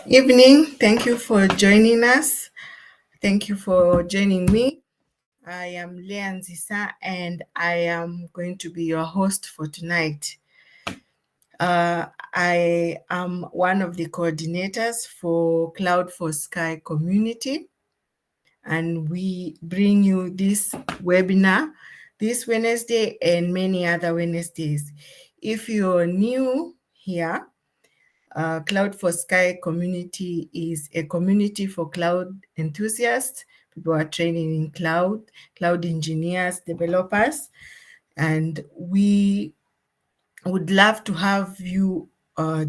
Evening. Thank you for joining us. Thank you for joining me. I am Leanne Zisa and I am going to be your host for tonight. I am one of the coordinators for CloudForceSky community, and we bring you this webinar this Wednesday and many other Wednesdays. If you're new here, CloudForceSky community is a community for cloud enthusiasts. People are training in cloud engineers, developers, and we would love to have you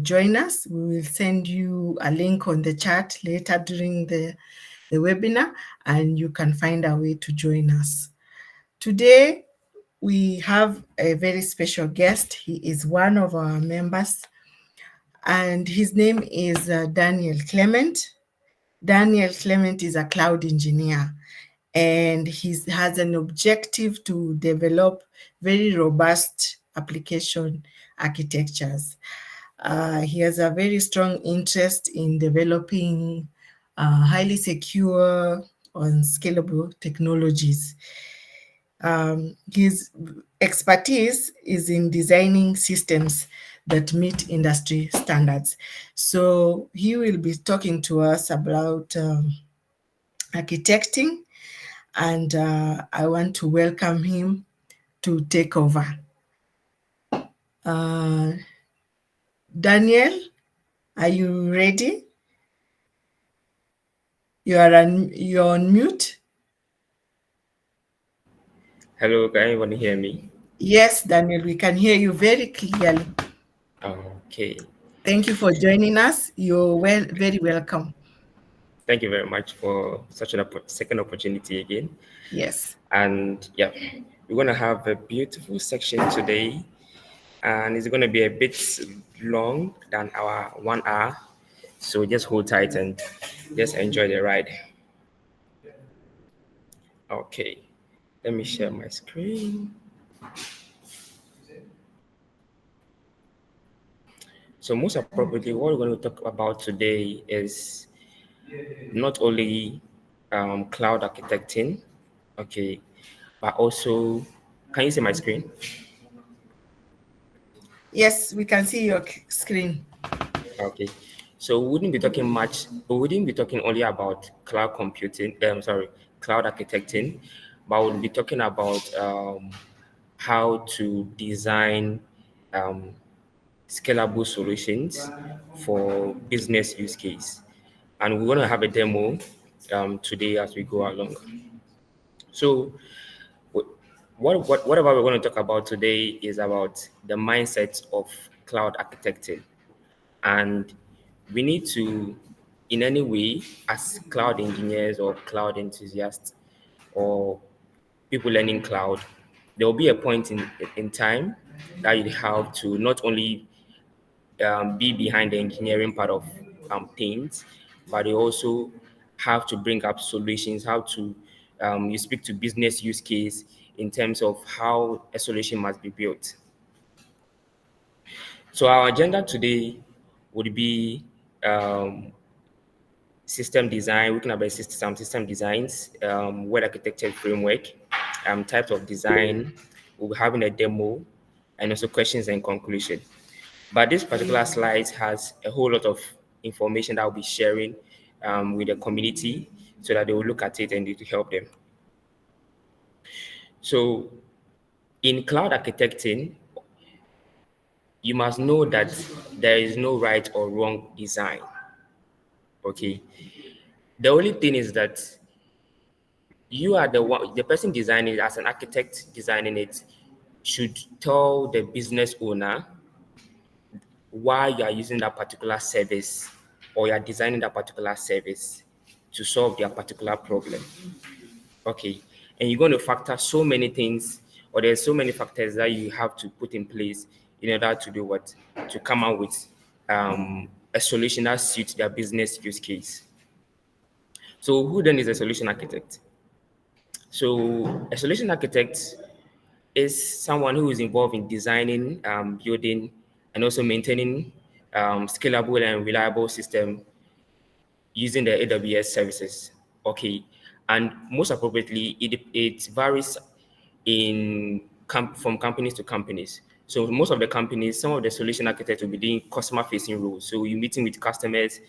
join us. We will send you a link on the chat later during the webinar, and you can find a way to join us. Today, we have a very special guest. He is one of our members, and his name is Daniel Clement. Daniel Clement is a cloud engineer, and he has an objective to develop very robust application architectures. He has a very strong interest in developing highly secure and scalable technologies. His expertise is in designing systems that meet industry standards. So he will be talking to us about architecting, and I want to welcome him to take over. Daniel, are you ready? You're on mute. Hello, can anyone hear me? Yes, Daniel, we can hear you very clearly. Okay. Thank you for joining us. You're very welcome. Thank you very much for such a second opportunity again. Yes. And yeah, we're going to have a beautiful section today, and it's going to be a bit long than our 1 hour. So just hold tight and just enjoy the ride. Okay, let me share my screen. So most appropriately, what we're going to talk about today is not only cloud architecting, okay, but also, can you see my screen? Yes, we can see your screen. Okay, so we wouldn't be talking only about cloud computing, cloud architecting, but we'll be talking about how to design um, scalable solutions for business use case. And we're going to have a demo today as we go along. So whatever we're going to talk about today is about the mindset of cloud architecting. And we need to, in any way, as cloud engineers or cloud enthusiasts or people learning cloud, there will be a point in time that you have to not only be behind the engineering part of things, but you also have to bring up solutions, how to you speak to business use case in terms of how a solution must be built. So our agenda today would be system design, looking at some system designs, web architecture framework, types of design. We'll be having a demo and also questions and conclusion. But this particular slide has a whole lot of information that I'll be sharing with the community so that they will look at it and it will help them. So in cloud architecting, you must know that there is no right or wrong design. Okay. The only thing is that you are the person designing it, as an architect designing it, should tell the business owner why you are using that particular service or you are designing that particular service to solve their particular problem. Okay. And you're going to factor so many things, or there's so many factors that you have to put in place in order to do what? To come out with a solution that suits their business use case. So who then is a solution architect? So a solution architect is someone who is involved in designing, building, and also maintaining scalable and reliable system using the AWS services. Okay, and most appropriately, it varies from companies to companies. So most of the companies, some of the solution architects will be doing customer facing roles. So you're meeting with customers,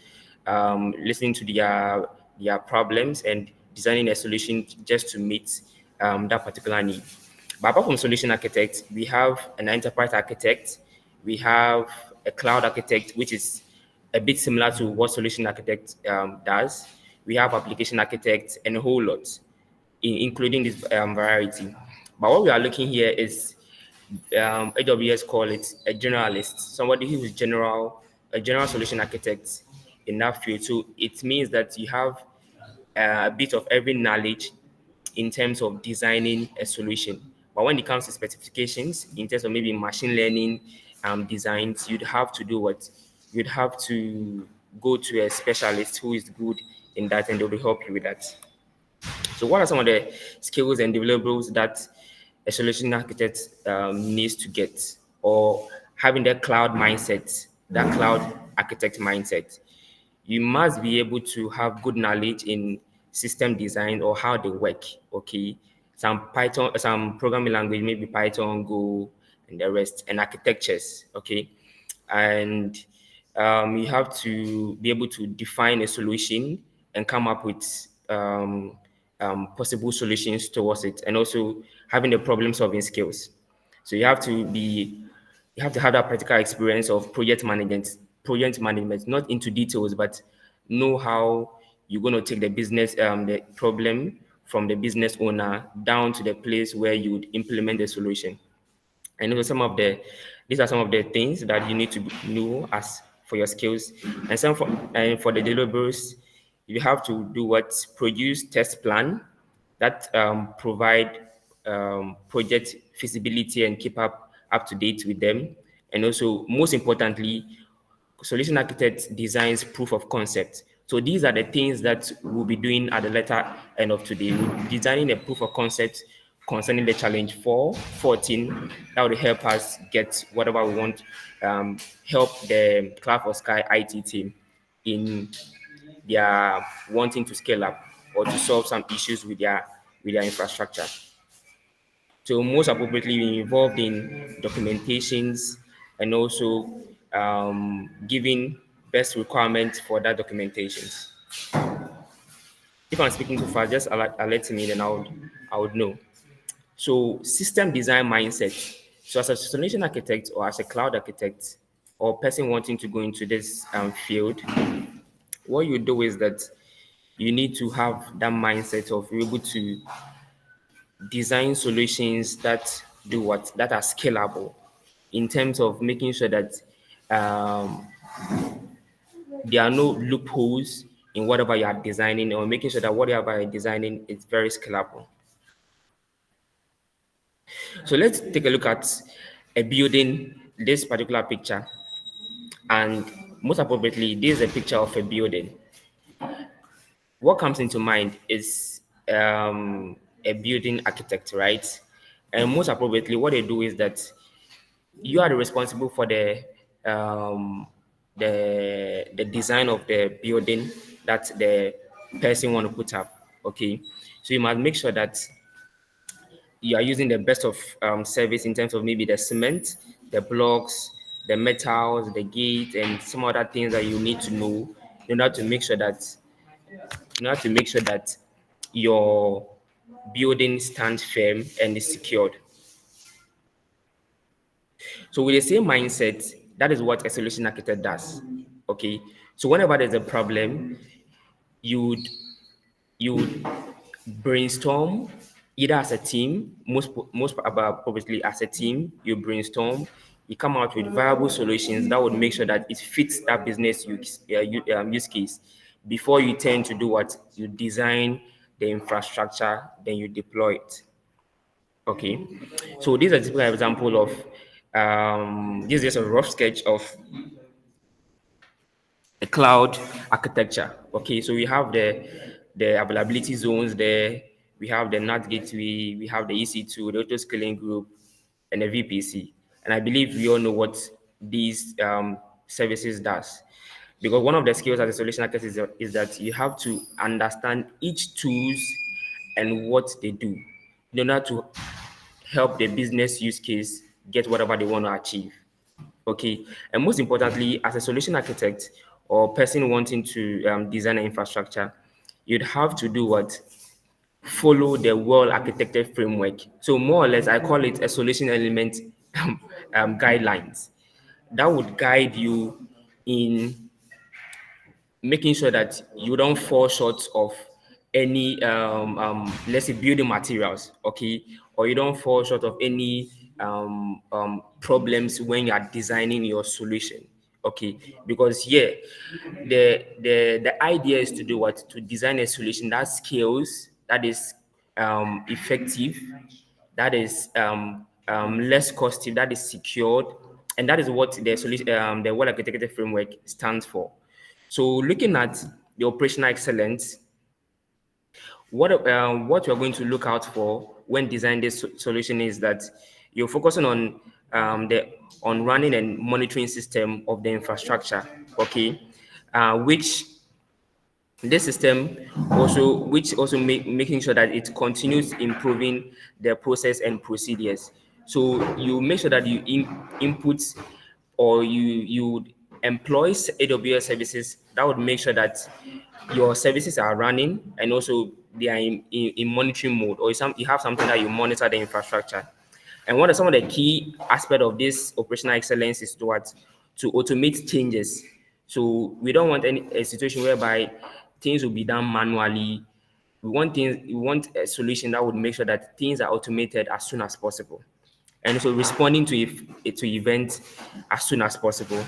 listening to their problems and designing a solution just to meet that particular need. But apart from solution architect, we have an enterprise architect, we have a cloud architect, which is a bit similar to what solution architect does. We have application architect and a whole lot, including this variety. But what we are looking here is AWS call it a generalist, somebody who is a general solution architect in that field. So it means that you have a bit of every knowledge in terms of designing a solution. But when it comes to specifications, in terms of maybe machine learning designs, you'd have to do what? You'd have to go to a specialist who is good in that and they will help you with that. So, what are some of the skills and deliverables that a solution architect needs to get, or having that cloud mindset, that cloud architect mindset? You must be able to have good knowledge in system design or how they work. Okay, some Python, some programming language, maybe Python, Go, and the rest, and architectures. Okay, and you have to be able to define a solution and come up with possible solutions towards it, and also having the problem solving skills. So you have to have that practical experience of project management, not into details, but know how you're going to take the problem from the business owner down to the place where you would implement the solution. And also these are some of the things that you need to know as for your skills. And for the deliverables, you have to do what? Produce test plan that provide project feasibility and keep up to date with them. And also, most importantly, solution architect designs proof of concept. So these are the things that we'll be doing at the later end of today. We'll be designing a proof of concept concerning the challenge 414 that would help us get whatever we want, help the CloudForceSky IT team in their wanting to scale up or to solve some issues with their infrastructure. So most appropriately, we involved in documentations and also giving best requirements for that documentations. If I'm speaking too fast, just alert me, then I would know. So system design mindset. So as a solution architect or as a cloud architect or person wanting to go into this field, what you do is that you need to have that mindset of you're able to design solutions that do what? That are scalable in terms of making sure that um, there are no loopholes in whatever you are designing, or making sure that whatever you're designing is very scalable. So let's take a look at a building, this particular picture, and most appropriately, this is a picture of a building. What comes into mind is a building architect, right? And most appropriately, what they do is that you are the responsible for um, the design of the building that the person want to put up. Okay, so you must make sure that you are using the best of service in terms of maybe the cement, the blocks, the metals, the gate, and some other things that you need to know in order to make sure that your building stands firm and is secured. So with the same mindset, that is what a solution architect does. Okay. So whenever there's a problem, you would you would brainstorm either as a team, most about obviously as a team, you brainstorm, you come out with viable solutions that would make sure that it fits that business use case before you tend to do what you design the infrastructure, then you deploy it. Okay, so this is a typical example of this is just a rough sketch of a cloud architecture. Okay, so we have the availability zones there, we have the NAT gateway, we have the EC2, the auto scaling group, and the VPC. And I believe we all know what these services does. because one of the skills as a solution architect is that you have to understand each tools and what they do in order to help the business use case get whatever they want to achieve. Okay, and most importantly, as a solution architect or person wanting to design an infrastructure, you'd have to do what? Follow the well architected framework. So more or less, I call it a solution element guidelines that would guide you in making sure that you don't fall short of any let's say building materials, okay, or you don't fall short of any problems when you are designing your solution, okay, because yeah, the idea is to do what? To design a solution that scales, that is effective, that is less costly, that is secured, and that is what the solution, the well architected framework stands for. So looking at the operational excellence, what you're going to look out for when designing this solution is that you're focusing the on running and monitoring system of the infrastructure, okay, which this system also which also making sure that it continues improving the process and procedures. So you make sure that you input or you employ AWS services that would make sure that your services are running and also they are in monitoring mode, or you have something that you monitor the infrastructure. And what are some of the key aspects of this operational excellence is to automate changes. So we don't want a situation whereby things will be done manually. We want a solution that would make sure that things are automated as soon as possible. And so responding to events as soon as possible.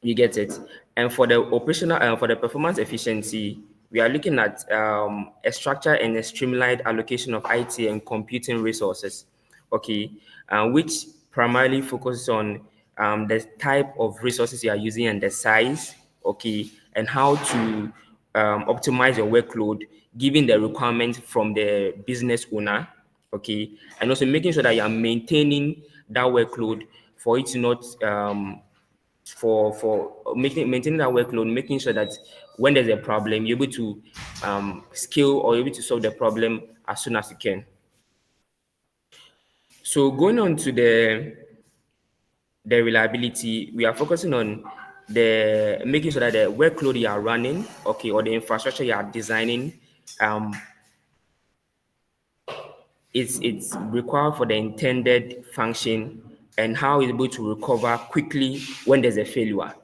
You get it. And for the operational, for the performance efficiency, we are looking at a structure and a streamlined allocation of IT and computing resources, okay, which primarily focuses on the type of resources you are using and the size, okay, and how to optimize your workload given the requirement from the business owner, okay, and also making sure that you are maintaining that workload for it to not for maintaining that workload, making sure that when there's a problem, you're able to scale or you're able to solve the problem as soon as you can. So going on to the reliability, we are focusing on the making sure that the workload you are running, okay, or the infrastructure you are designing, um, it's required for the intended function and how it's able to recover quickly when there's a failure.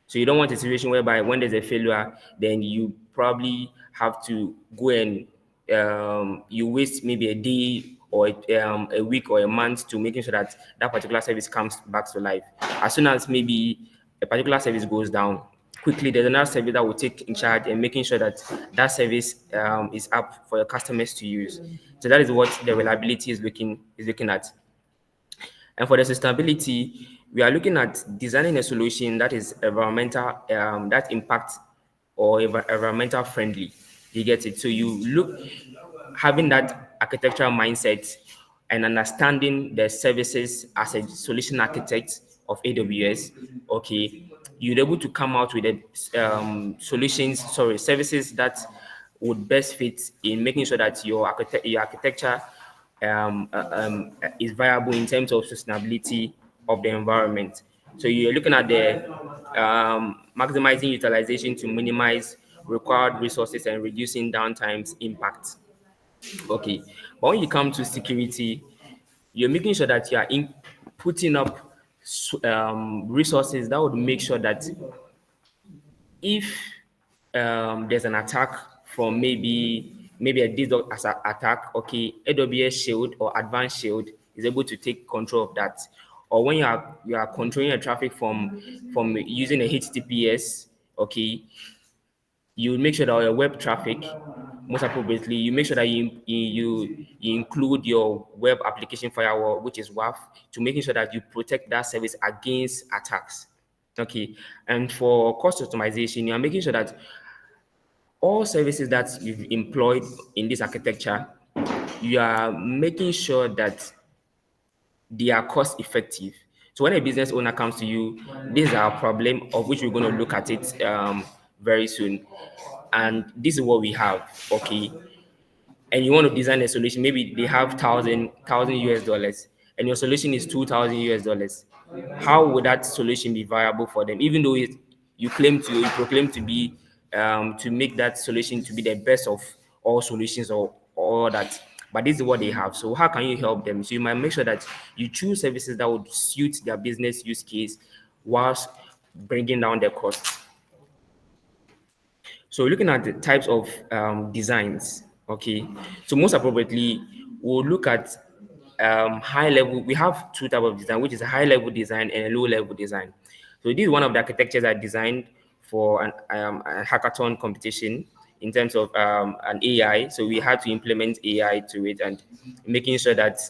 So you don't want a situation whereby when there's a failure, then you probably have to go and you waste maybe a day or a week or a month to making sure that that particular service comes back to life. As soon as maybe a particular service goes down, quickly there's another service that will take in charge and making sure that that service is up for your customers to use. So that is what the reliability is looking at. And for the sustainability, we are looking at designing a solution that is environmental, that impact or environmental friendly. You get it? So you look having that architectural mindset and understanding the services as a solution architect of AWS, okay, you're able to come out with a services that would best fit in making sure that your architecture is viable in terms of sustainability of the environment. So you're looking at the maximizing utilization to minimize required resources and reducing downtime's impact. Okay, but when you come to security, you're making sure that you are putting up resources that would make sure that if there's an attack from maybe a DDoS attack, okay, AWS Shield or Advanced Shield is able to take control of that. Or when you are controlling the traffic from using a HTTPS, okay, you make sure that your web traffic, most appropriately, you make sure that you include your web application firewall, which is WAF, to making sure that you protect that service against attacks. Okay, and for cost optimization, you are making sure that all services that you've employed in this architecture, you are making sure that they are cost effective. So when a business owner comes to you, this is our problem, of which we're going to look at it very soon, and this is what we have. Okay, and you want to design a solution, maybe they have thousand US dollars, and your solution is 2,000 US dollars. How would that solution be viable for them? Even though you proclaim to be to make that solution to be the best of all solutions or all that, but this is what they have. So how can you help them? So you might make sure that you choose services that would suit their business use case, whilst bringing down their cost. So looking at the types of designs, okay. So most appropriately, we'll look at high level. We have two types of design, which is a high level design and a low level design. So this is one of the architectures I designed for a hackathon competition in terms of an AI. So we had to implement AI to it, and making sure that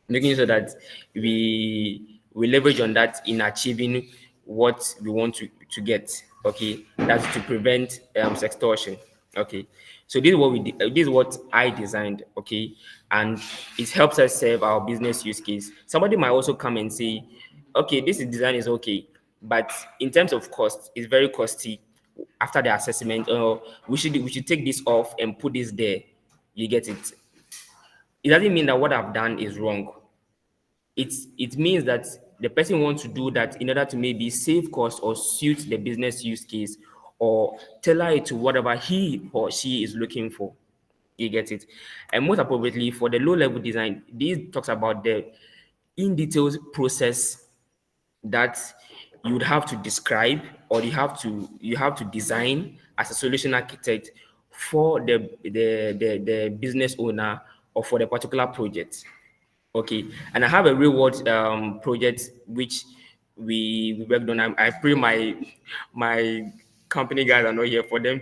making sure that we leverage on that in achieving what we want to get. Okay, that's to prevent sextortion. Okay, so this is what this is what I designed. Okay, and it helps us serve our business use case. Somebody might also come and say, okay, design is okay, but in terms of cost, it's very costly. After the assessment, we should take this off and put this there. You get it? It doesn't mean that what I've done is wrong. It means that the person wants to do that in order to maybe save cost or suit the business use case, or tailor it to whatever he or she is looking for. You get it? And most appropriately, for the low level design, this talks about the in details process that you would have to describe, or you have to design as a solution architect for the business owner, or for the particular project. Okay, and I have a real world project which we worked on. I pray my company guys are not here for them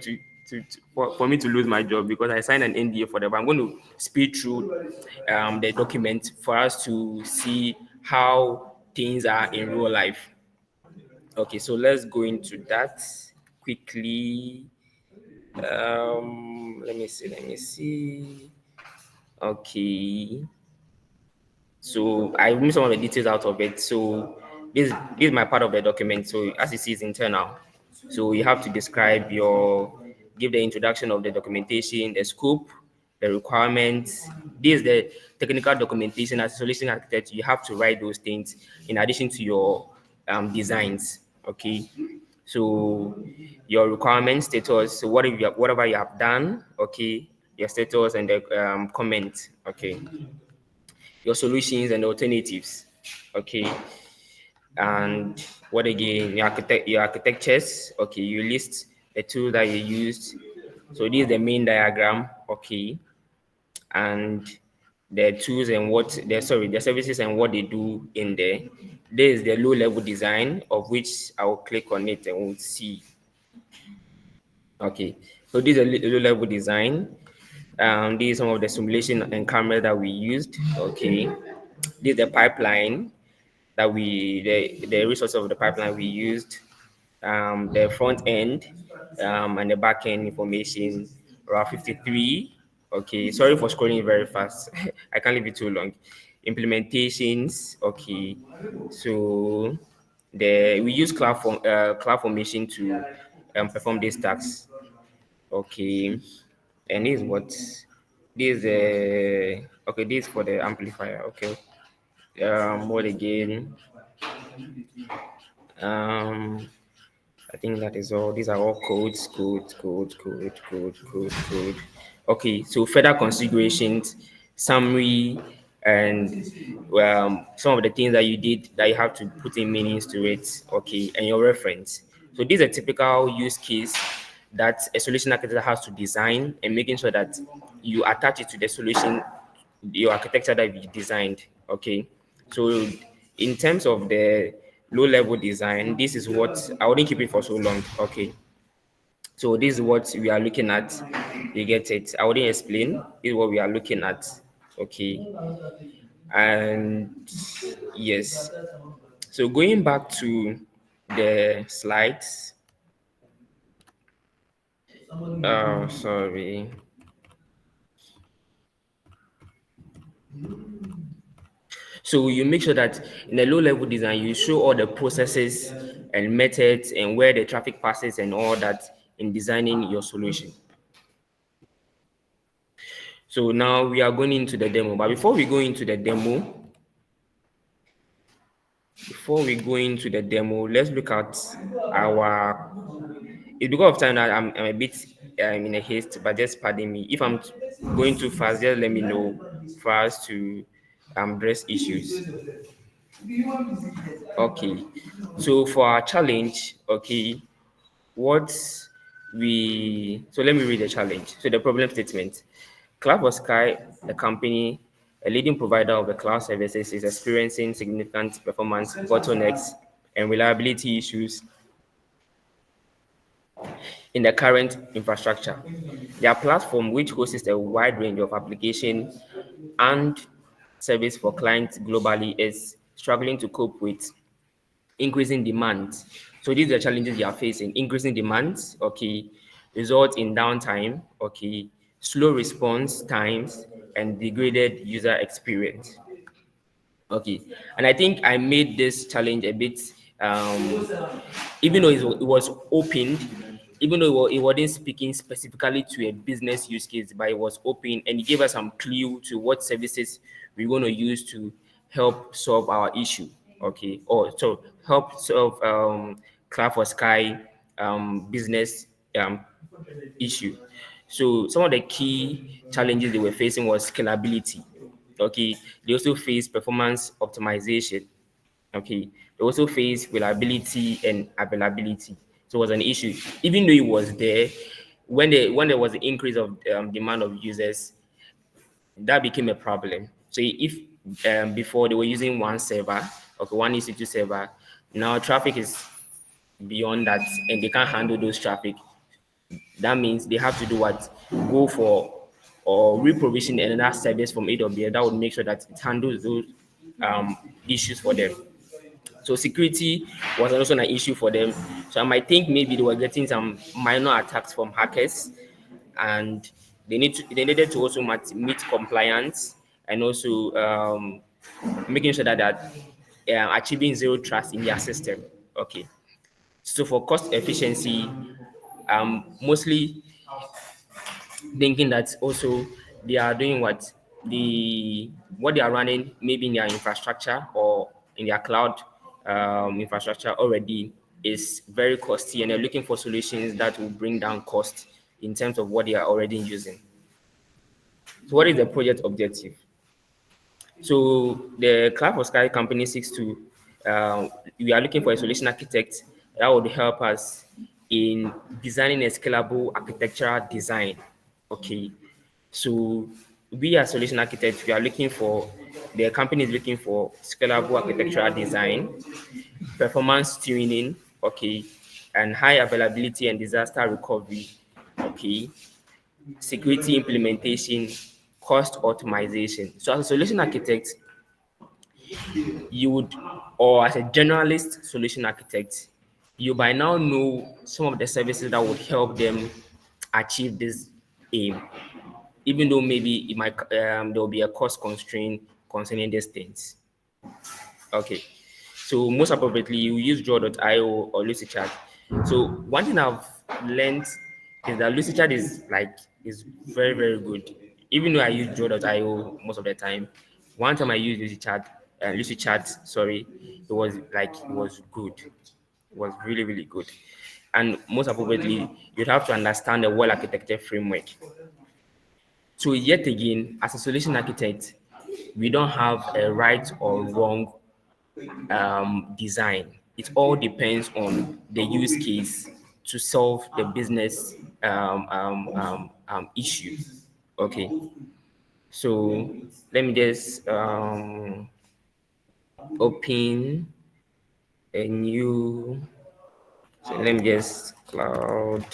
for me to lose my job, because I signed an NDA for them. But I'm going to speed through the document for us to see how things are in real life. Okay, so let's go into that quickly. Let me see. Let me see. Okay. So I removed some of the details out of it. So this is my part of the document. So as you see, it's internal. So you have to give the introduction of the documentation, the scope, the requirements. This is the technical documentation. As a solution architect, you have to write those things in addition to your designs. Okay. So your requirement status. So whatever you have done. Okay. Your status and the comment. Okay, your solutions and alternatives. Okay, and what again? Your architectures. Okay, you list the tool that you used. So this is the main diagram. Okay, and the tools and the services and what they do in there. There is the low level design, of which I will click on it and we'll see. Okay, so this is a low level design. These are some of the simulation and camera that we used. Okay, this is the pipeline the resource of the pipeline we used, the front end and the back end information, Route 53. Okay, sorry for scrolling very fast. I can't leave it too long. Implementations. Okay, so we use CloudFormation to perform these tasks. Okay, and this is for the amplifier. Okay, what again? Um, I think that is all. These are all code. Okay, so further configurations, summary, and some of the things that you did that you have to put in meanings to it. Okay, and your reference. So this is a typical use case that a solution architect has to design, and making sure that you attach it to the solution, your architecture that you designed. Okay, so in terms of the low level design, this is what I wouldn't keep it for so long. Okay, so this is what we are looking at. You get it? I wouldn't explain. This is what we are looking at. Okay, and yes. So going back to the slides. Oh, sorry. So you make sure that in a low level design, you show all the processes and methods and where the traffic passes and all that in designing your solution. So now we are going into the demo. But before we go into the demo, let's look at our. Because of time, now I'm a bit in a haste, but just pardon me. If I'm going too fast, just let me know for us to address issues. Okay. So for our challenge, okay, what let me read the challenge. So the problem statement. CloudForceSky, a company, a leading provider of the cloud services, is experiencing significant performance bottlenecks and reliability issues in the current infrastructure. Their platform, which hosts a wide range of applications and service for clients globally, is struggling to cope with increasing demand. So these are challenges they are facing. Increasing demand, okay, result in downtime, okay, slow response times, and degraded user experience. Okay, and I think I made this challenge a bit, um, even though it was opened, even though it wasn't speaking specifically to a business use case, but it was open and it gave us some clue to what services we're going to use to help solve our issue. Okay, or so help solve Cloud for Sky business issue. So some of the key challenges they were facing was scalability. Okay, they also face performance optimization. Okay, they also face reliability and availability. So it was an issue, even though it was there. When there was an increase of demand of users, that became a problem. So if before they were using one server, okay, one EC2 server, now traffic is beyond that, and they can't handle those traffic. That means they have to do what? Go for or reprovision another service from AWS that would make sure that it handles those issues for them. So security was also an issue for them. So I might think maybe they were getting some minor attacks from hackers, and they needed to also meet compliance and also making sure that achieving zero trust in their system. Okay. So for cost efficiency, mostly thinking that also they are doing what they are running maybe in their infrastructure or in their cloud infrastructure already is very costly, and they're looking for solutions that will bring down cost in terms of what they are already using. So what is the project objective? So the Cloud for Sky company seeks to, we are looking for a solution architect that would help us in designing a scalable architectural design. Okay. So we as solution architects, we are looking for, the company is looking for scalable architectural design, performance tuning, okay, and high availability and disaster recovery, okay, security implementation, cost optimization. So as a solution architect, you would, or as a generalist solution architect, you by now know some of the services that would help them achieve this aim, even though maybe it might there will be a cost constraint concerning these things. Okay, so most appropriately, you use draw.io or Lucidchart. So one thing I've learned is that Lucidchart is very very good. Even though I use draw.io most of the time, one time I used Lucidchart, sorry, it was good. It was really really good. And most appropriately, you'd have to understand the well architected framework. So yet again, as a solution architect, we don't have a right or wrong design. It all depends on the use case to solve the business issue. Okay, so let me just open a new. So let me just cloud.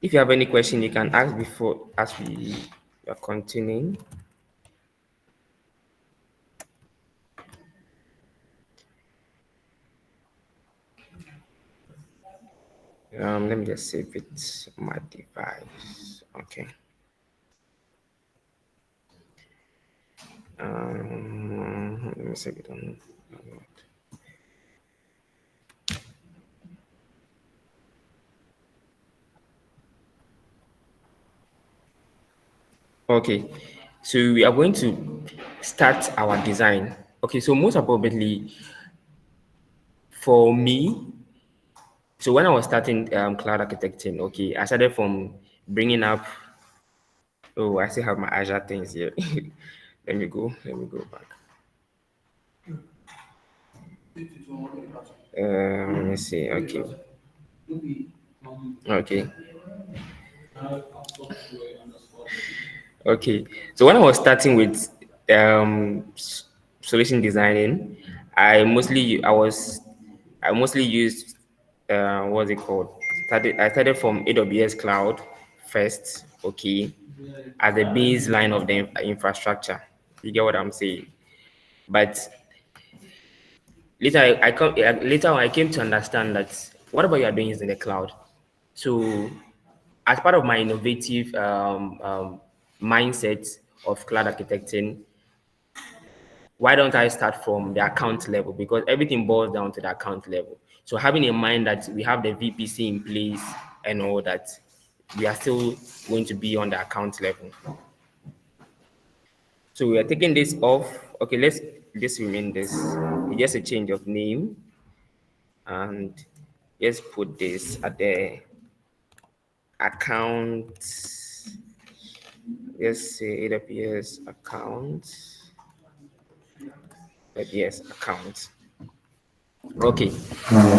If you have any question, you can ask before as we are continuing. Let me just save it on my device. Okay. Let me see it on. Okay, so we are going to start our design. Okay, so most appropriately for me, so when I was starting cloud architecting, okay, I started from bringing up. Oh, I still have my Azure things here. Let me go. Let me go back. Let me see. Okay. Okay. Okay. So when I was starting with solution designing, I mostly used what's it called? I started from AWS cloud first, okay, as the baseline of the infrastructure. You get what I'm saying? But later on, I came to understand that whatever you are doing is in the cloud. So as part of my innovative mindset of cloud architecting, why don't I start from the account level? Because everything boils down to the account level. So having in mind that we have the VPC in place and all that, we are still going to be on the account level. So we are taking this off. Okay, let's just remain this. It's just a change of name, and let's put this at the account. Let's say AWS account. AWS account. Okay,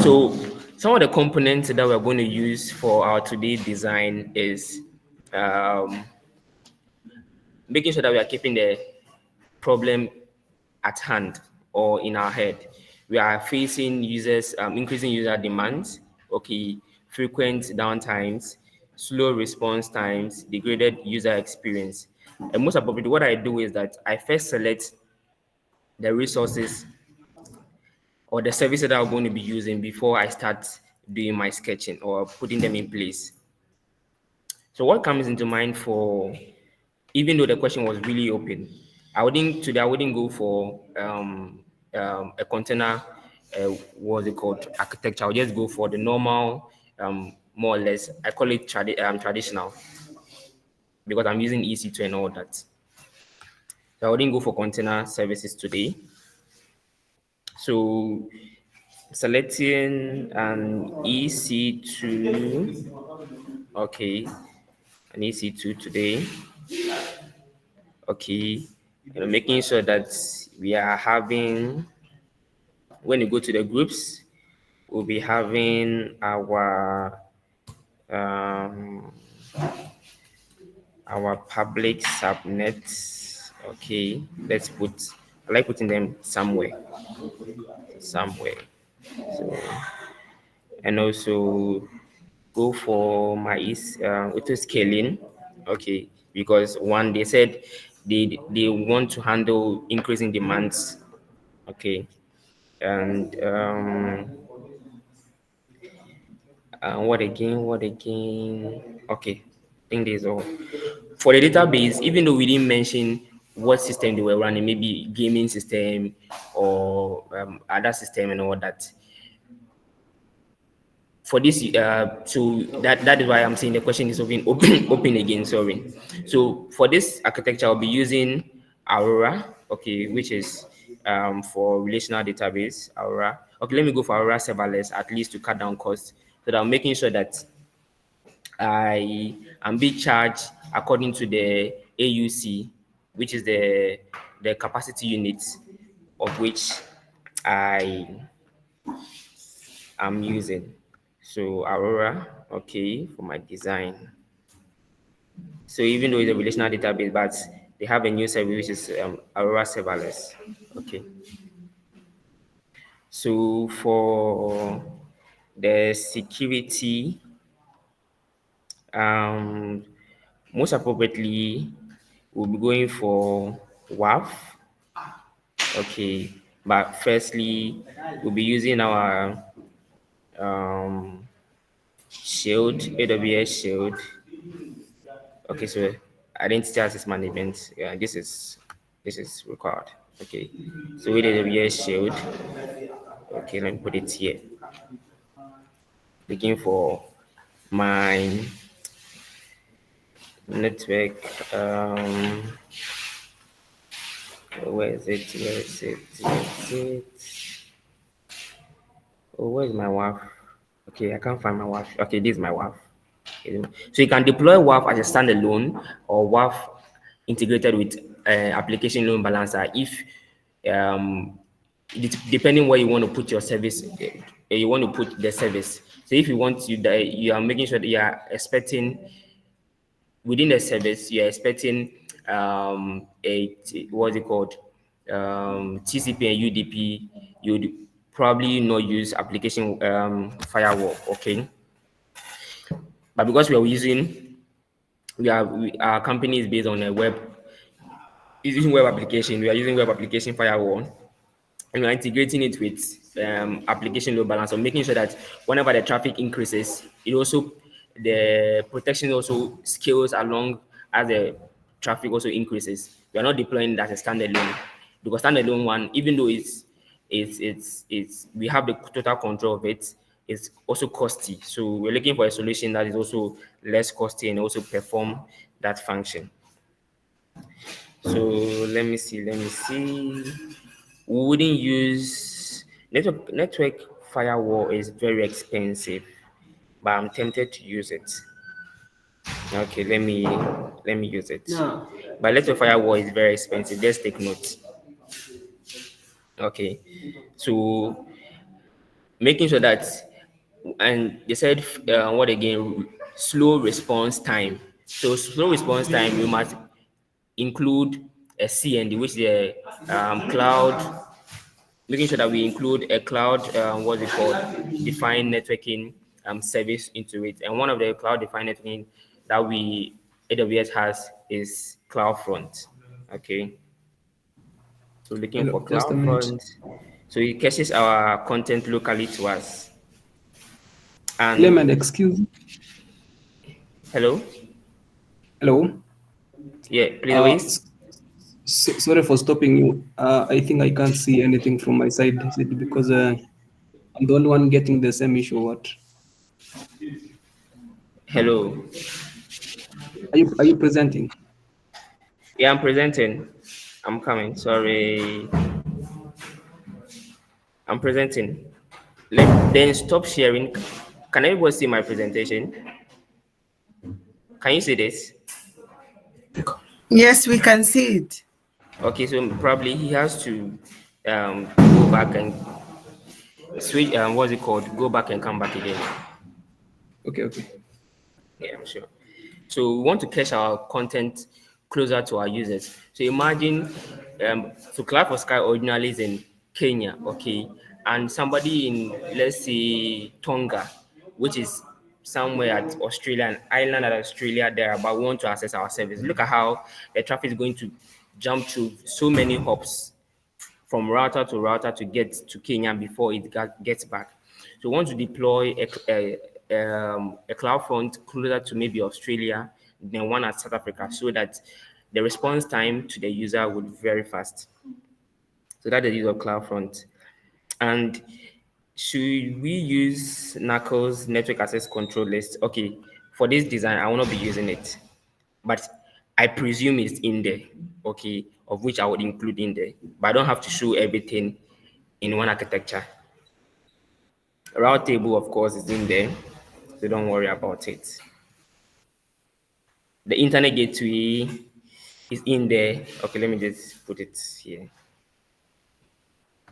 so some of the components that we're going to use for our today design is um, making sure that we are keeping the problem at hand or in our head. We are facing users, increasing user demands, okay, frequent downtimes, slow response times, degraded user experience. And most appropriately, what I do is that I first select the resources or the services that I'm going to be using before I start doing my sketching or putting them in place. So what comes into mind for, even though the question was really open, I wouldn't go for a container, what's it called, architecture. I'll just go for the normal, more or less. I call it traditional because I'm using EC2 and all that. So I wouldn't go for container services today. So selecting an EC2, okay, an EC2 today, okay, making sure that we are having, when you go to the groups, we'll be having um, our public subnets, okay, I like putting them somewhere, so, and also go for my auto scaling, okay, because one, they said they want to handle increasing demands, okay, and what again, okay, I think there's all for the database. Even though we didn't mention what system they were running, maybe gaming system or other system and all that, for this so that is why I'm saying the question is open again, sorry. So for this architecture, I'll be using Aurora, okay, which is for relational database. Aurora, okay, let me go for Aurora serverless, at least to cut down costs, so that I'm making sure that I am being charged according to the AUC, which is the capacity units of which I am using. So Aurora, okay, for my design. So even though it's a relational database, but they have a new service which is Aurora serverless. Okay. So for the security, um, most appropriately, we'll be going for WAF. Okay. But firstly, we'll be using our um, Shield, AWS Shield. Okay, so identity access management. Yeah, This is required. Okay. So with AWS Shield. Okay, let me put it here. Looking for my network. Where is it? Where is it? Where is it? Oh, where's my WAF? Okay, I can't find my WAF. Okay, this is my WAF. Okay, so you can deploy WAF as a standalone or WAF integrated with application load balancer if depending where you want to put your service, you want to put the service. So if you want you are making sure that you are expecting within the service, you're expecting what's it called? TCP and UDP, you'd probably not use application firewall, okay? But because we are using, our company is based on a web, using web application, we are using web application firewall, and we're integrating it with application load balancer, making sure that whenever the traffic increases, it also the protection also scales along as the traffic also increases. We are not deploying that as a standalone because standalone one, even though it's we have the total control of it, it's also costly. So we're looking for a solution that is also less costly and also perform that function. So let me see. We wouldn't use network firewall is very expensive, but I'm tempted to use it. Okay, let me use it. But network firewall is very expensive. Let's take note. Okay, so making sure that, and they said what again, slow response time. So slow response time, you must include a CND, which is a cloud, making sure that we include a cloud, what's it called, defined networking service into it. And one of the cloud defined networking that we AWS has is CloudFront. Okay, so looking Hello, for just a minute. CloudFront. So it caches our content locally to us. Clement, And excuse. hello, Hello. yeah, please Uh, wait. Sorry for stopping you. I think I can't see anything from my side. Is it because I'm the only one getting the same issue? Or what? Hello, Are you presenting? yeah, I'm presenting. I'm coming. Sorry, I'm presenting. Then stop sharing. Can everybody see my presentation? Can you see this? Yes, we can see it. Okay, so probably he has to go back and switch. What's it called? Go back and come back again. Okay, okay. Yeah, I'm sure. So we want to cache our content closer to our users. So imagine, so CloudForceSky originally is in Kenya, okay, and somebody in, let's say, Tonga, which is somewhere at Australia, an island at Australia there, but we want to access our service. Look at how the traffic is going to jump through so many hops from router to router to get to Kenya before it gets back. So we want to deploy a cloud front closer to maybe Australia than one at South Africa so that the response time to the user would be very fast. So that's the use of CloudFront. And should we use Knuckles network access control list? Okay, for this design, I will not be using it, but I presume it's in there, okay, of which I would include in there. But I don't have to show everything in one architecture. Route table, of course, is in there, so don't worry about it. The internet gateway is in there. Okay, let me just put it here.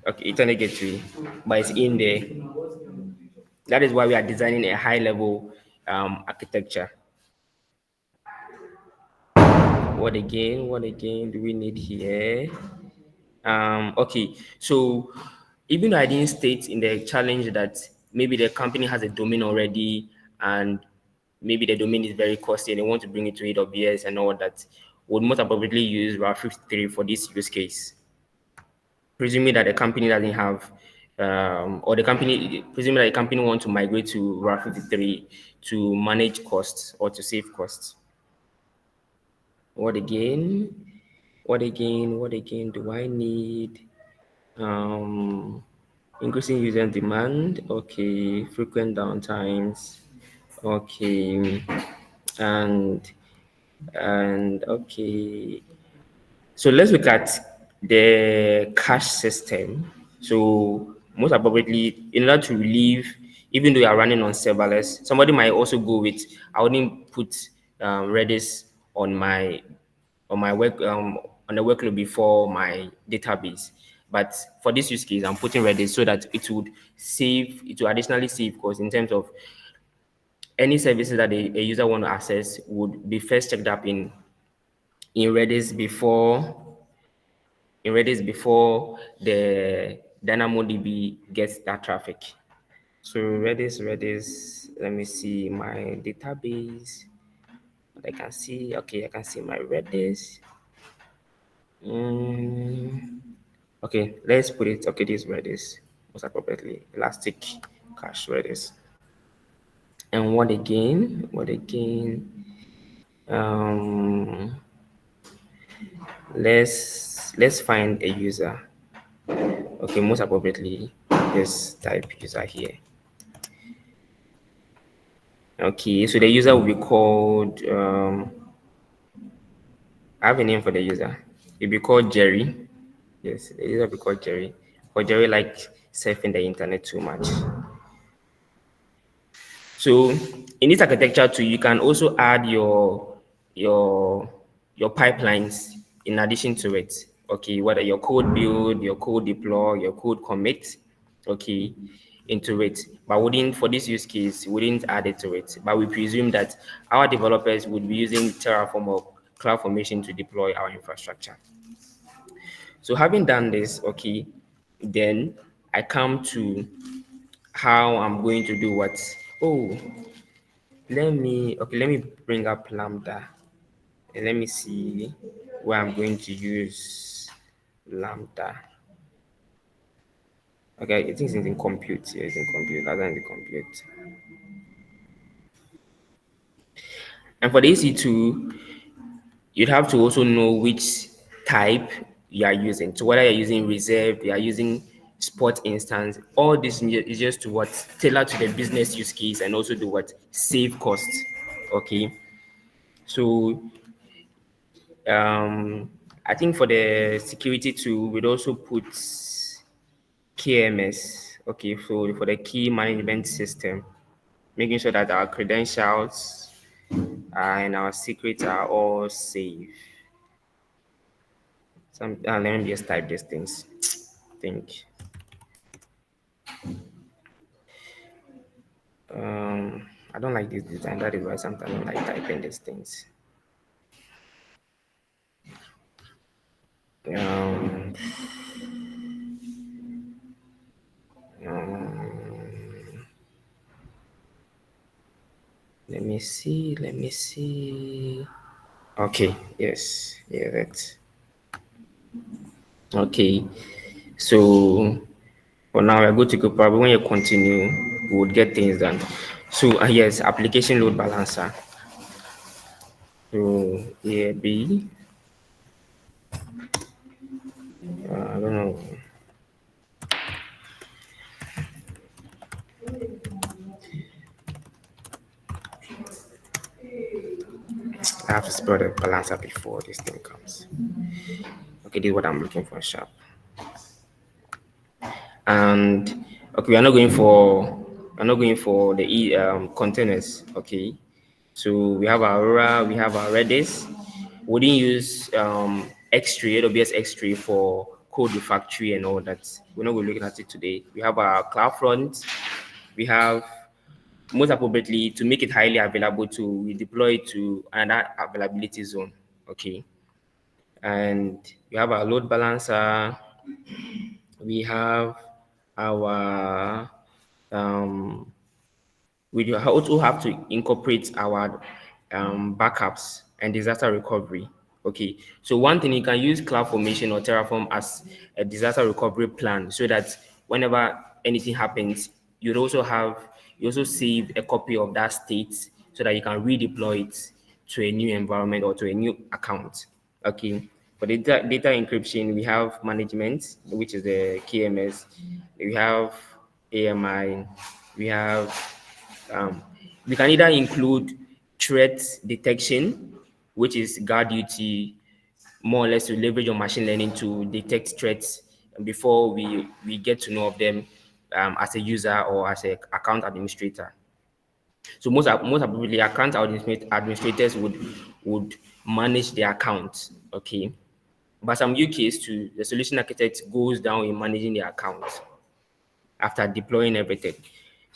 Okay, internet gateway, but it's in there. That is why we are designing a high level architecture. What again do we need here? Okay, so even though I didn't state in the challenge that maybe the company has a domain already and maybe the domain is very costly and they want to bring it to AWS and all that, would most appropriately use Route 53 for this use case, presuming that the company doesn't have, or the company, presuming that the company wants to migrate to Route 53 to manage costs or to save costs. What again? What again? What again do I need? Um, Increasing user demand. Okay. Frequent downtimes. Okay. And okay. So let's look at the cache system. So most appropriately, in order to relieve, even though you are running on serverless, somebody might also go with, I wouldn't put Redis on my work on the workload before my database. But for this use case, I'm putting Redis so that it will additionally save because in terms of any services that a user want to access would be first checked up in Redis before the DynamoDB gets that traffic. So Redis, let me see my database. What I can see, okay, I can see my Redis. Okay, let's put it, okay, this Redis, most appropriately, Elastic Cache Redis. And what again? Um, let's find a user. Okay, most appropriately, let's type user here. Okay, so the user will be called, I have a name for the user. It'll be called Jerry. Yes, the user will be called Jerry. Because Jerry likes surfing the internet too much. So in this architecture too, you can also add your your pipelines in addition to it. Okay, whether your code build, your code deploy, your code commit, okay, into it. But wouldn't for this use case, we wouldn't add it to it. But we presume that our developers would be using Terraform or CloudFormation to deploy our infrastructure. So having done this, okay, then I come to how I'm going to do what. Oh, let me bring up Lambda and let me see where I'm going to use Lambda. Okay, I think it's in compute. Yeah, it's in compute. Rather than the compute. And for the EC2, you'd have to also know which type you are using. So whether you're using reserved, you are using spot instance, all this is just to what tailor to the business use case and also do what save costs. Okay. So I think for the security too, we'd also put KMS, okay, for the key management system, making sure that our credentials and our secrets are all safe. Let me just type these things. Think. I don't like this design. That is why sometimes I don't like typing these things. Um, um, Let me see. Let me see. Okay. Yes. Yeah. That's okay. So for now, we're good to go. Probably when you continue, we would get things done. So yes, application load balancer. So yeah, B. I don't know. I have to spell the balancer before this thing comes. Okay, this is what I'm looking for. Sharp. And okay, we're not going for the containers. Okay, so we have our Aurora, we have our Redis. We didn't use X-Ray, AWS X-Ray for code refactory and all that. We're not going to be looking at it today. We have our CloudFront. We have most appropriately to make it highly available to we deploy it to another availability zone. Okay, and we have our load balancer. We have our we do also have to incorporate our backups and disaster recovery. Okay, so one thing you can use CloudFormation or Terraform as a disaster recovery plan so that whenever anything happens, you also save a copy of that state so that you can redeploy it to a new environment or to a new account. Okay, For data encryption, we have management, which is the KMS. We have AMI. We have we can either include threat detection, which is guard duty, more or less to leverage on machine learning to detect threats before we get to know of them as a user or as a account administrator. So most appropriately, administrators would manage their accounts. Okay, but some use case too, the solution architect goes down in managing the account after deploying everything.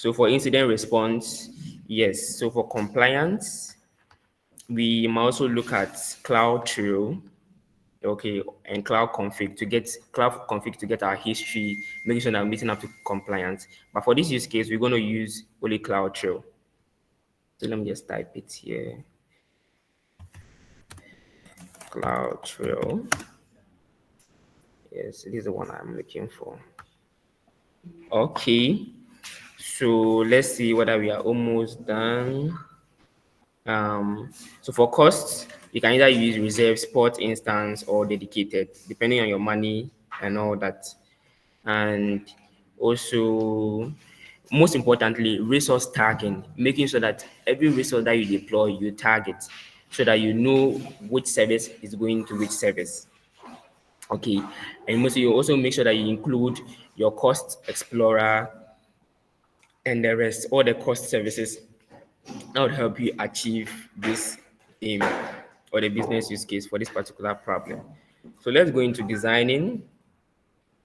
So for incident response, yes. So for compliance, we might also look at cloud trail, okay, and cloud config to get our history, making sure that we're meeting up to compliance. But for this use case, we're going to use only cloud trail. So let me just type it here. Cloud trail. Yes, this is the one I'm looking for. Okay. So let's see whether we are almost done. So for costs, you can either use reserve, spot, instance, or dedicated, depending on your money and all that. And also, most importantly, resource tagging, making sure that every resource that you deploy, you target so that you know which service is going to which service. Okay. And mostly you also make sure that you include your cost explorer and the rest, all the cost services that would help you achieve this aim or the business use case for this particular problem. So let's go into designing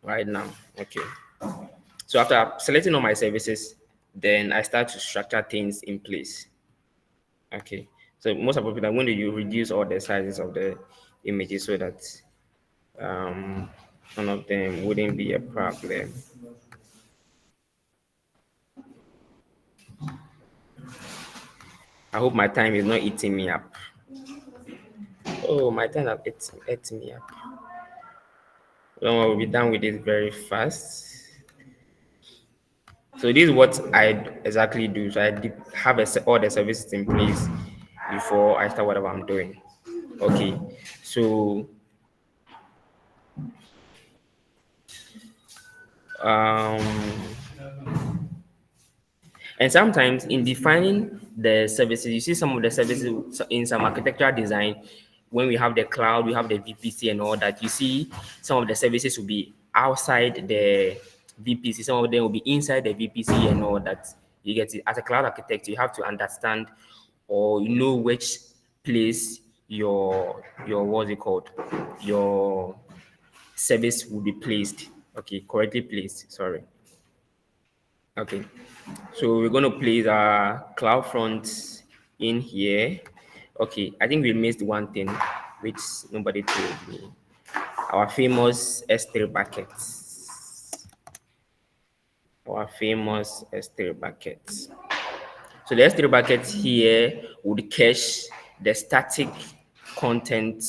right now. Okay. So after selecting all my services, then I start to structure things in place. Okay. So most appropriately, I'm going to reduce all the sizes of the images so that um, one of them wouldn't be a problem. I hope my time is not eating me up. Oh, my time has ate me up. Don't worry, we'll be done with this very fast. So this is what I exactly do. So have all the services in place before I start whatever I'm doing. Okay. So um, and sometimes in defining the services, you see some of the services in some architectural design. When we have the cloud, we have the VPC and all that. You see, some of the services will be outside the VPC, some of them will be inside the VPC and all that. You get it. As a cloud architect, you have to understand or you know which place your what's it called, your service will be placed. Okay, correctly placed. Sorry. Okay, so we're going to place our CloudFront in here. Okay, I think we missed one thing, which nobody told me. Our famous S3 buckets. Our famous S3 buckets. So the S3 buckets here would cache the static content,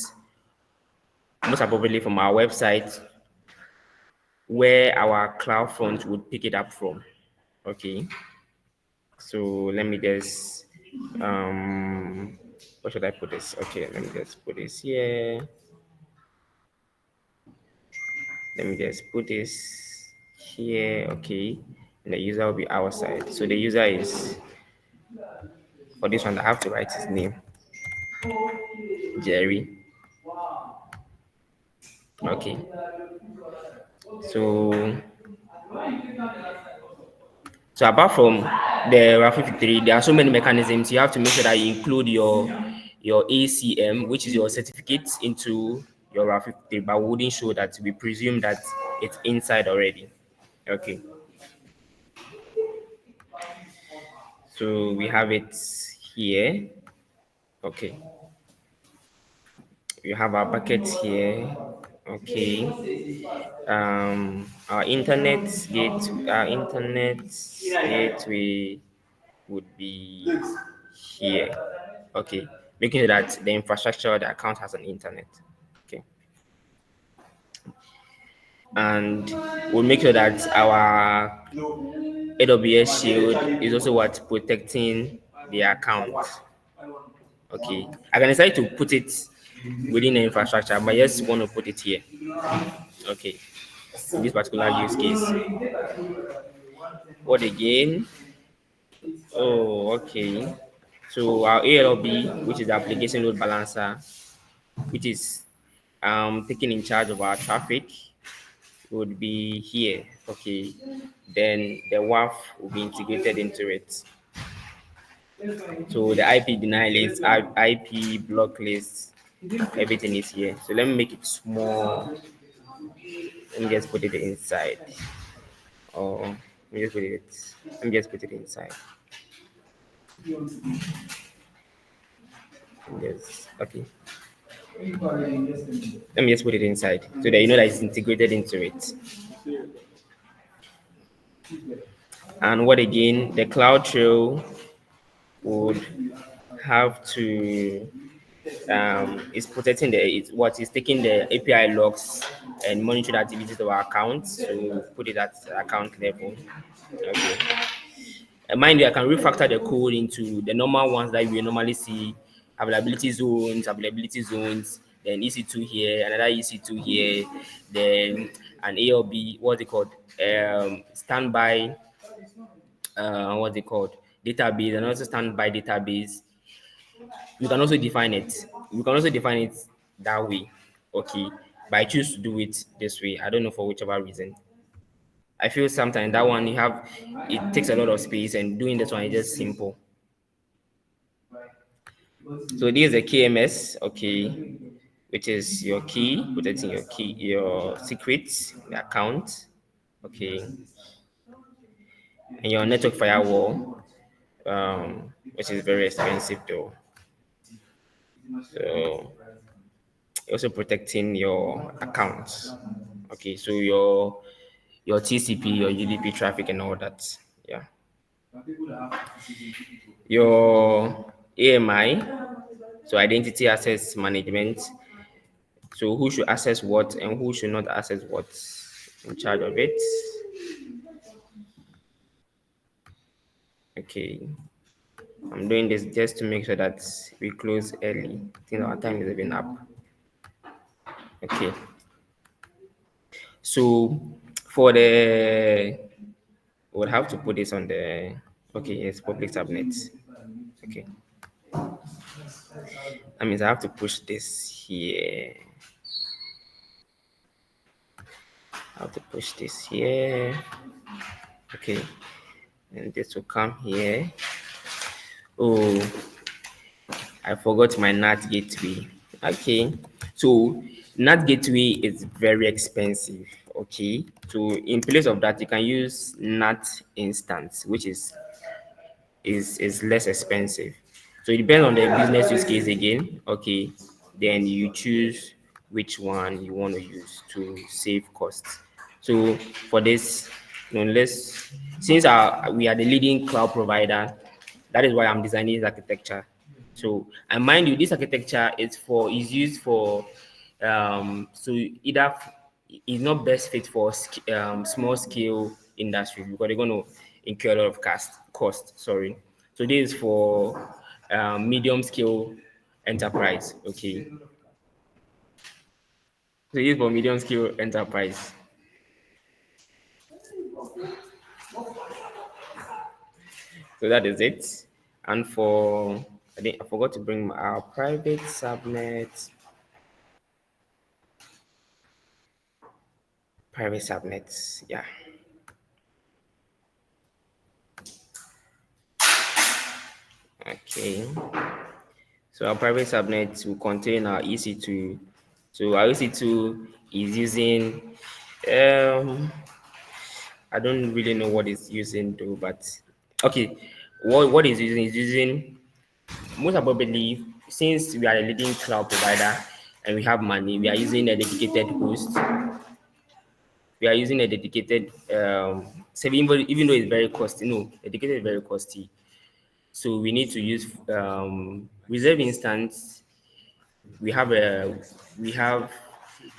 most appropriately from our website, where our CloudFront would pick it up from. Okay. So let me just where should I put this? Okay, let me just put this here. Let me just put this here. Okay, and the user will be outside. So the user is for this one. I have to write his name, Jerry. Okay. So So apart from the RAV 53, there are so many mechanisms. You have to make sure that you include your ACM, which is your certificates, into your RAV 53, but we wouldn't show that. We presume that it's inside already. Okay. So we have it here. Okay. We have our buckets here. Okay. Our internet gateway would be here. Okay, making sure that the infrastructure, the account has an internet. Okay, and we'll make sure that our AWS Shield is also what protecting the account. Okay, I can decide to put it within the infrastructure, but just want to put it here. Okay, in this particular use case. What again? Oh, okay. So our ALB, which is the application load balancer, which is taking in charge of our traffic, would be here. Okay. Then the WAF will be integrated into it. So the IP denial list, IP block list, everything is here. So let me make it small. Let me just put it inside. Or let me just put it inside. Yes. Okay. Let me just put it inside so that you know that it's integrated into it. And what again? The cloud trail would have to is protecting what is taking the API logs and monitoring the activities of our accounts to put it at account level. Okay. And mind you, I can refactor the code into the normal ones that we normally see: availability zones, then EC2 here, another EC2 here, then an ALB, what's it called? Standby, what's it called? Database, and also standby database. You can also define it. You can also define it that way. Okay. But I choose to do it this way. I don't know for whichever reason. I feel sometimes that one it takes a lot of space, and doing this one is just simple. So this is a KMS, okay, which is your key, protecting your secrets, the account, okay, and your network firewall, which is very expensive though. So also protecting your accounts, okay, so your TCP, your UDP traffic, and all that, yeah. Your AMI, so identity access management. So who should access what and who should not access what's in charge of it. Okay. I'm doing this just to make sure that we close early. I think our time is even up. Okay. So for the we'll have to put this on the okay, yes, public subnet. Okay. That means I have to push this here. I have to push this here. Okay. And this will come here. Oh, I forgot my NAT gateway. Okay. So NAT gateway is very expensive. Okay. So in place of that, you can use NAT instance, which is less expensive. So it depends on the business use case again. Okay, then you choose which one you want to use to save costs. So for this, let's since we are the leading cloud provider, that is why I'm designing this architecture. So and mind you, this architecture is used for so either is not best fit for small scale industry because they're going to incur a lot of cost. Sorry. So this is for medium scale enterprise. Okay. So this is for medium scale enterprise. So that is it. And for I forgot to bring our private subnet. Private subnets, yeah. Okay. So our private subnet will contain our EC2. So our EC2 is using I don't really know what it's using though, but okay. What is using most probably since we are a leading cloud provider and we have money, we are using a dedicated host. We are using a dedicated so even though it's very costly, no, dedicated is very costly. So we need to use reserve instance. We have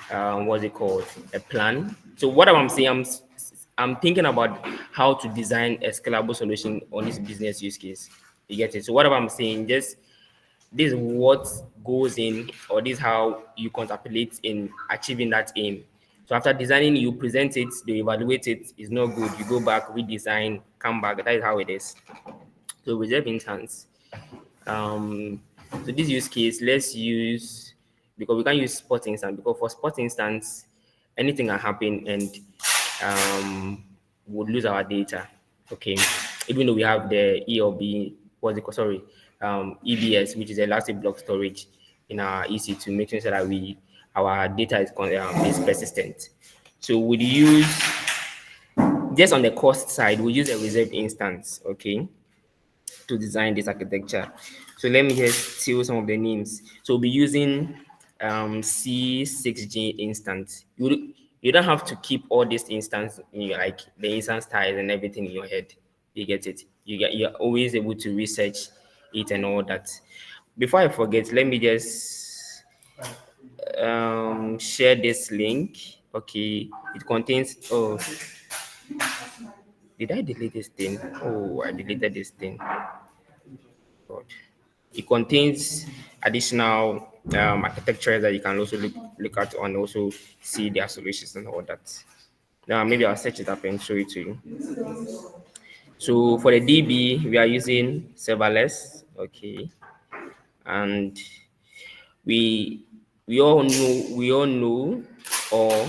what's it called, a plan. So what I'm saying, I'm thinking about how to design a scalable solution on this business use case. You get it? So what I'm saying, just This is what goes in, or this is how you contemplate in achieving that aim. So after designing, you present it, they evaluate it, it's not good, you go back, redesign, come back. That is how it is. So reserve instance. So this use case, let's use, because we can't use spot instance, because for spot instance, anything can happen and would lose our data. Okay, even though we have the ELB, what's it called? Sorry, EBS, which is elastic block storage in our EC2, making sure that our data is persistent. So we use, just on the cost side, we use a reserved instance. Okay, to design this architecture. So let me just tell some of the names. So we'll be using C6G instance. You don't have to keep all these instance in your, like the instance styles and everything in your head. You get it. You're always able to research it and all that. Before I forget, let me just share this link. Okay, it contains. Oh, did I delete this thing? Oh, I deleted this thing. God. It contains additional architectures that you can also look at and also see their solutions and all that. Now, maybe I'll search it up and show it to you. So for the DB, we are using serverless, okay, and we we all know, or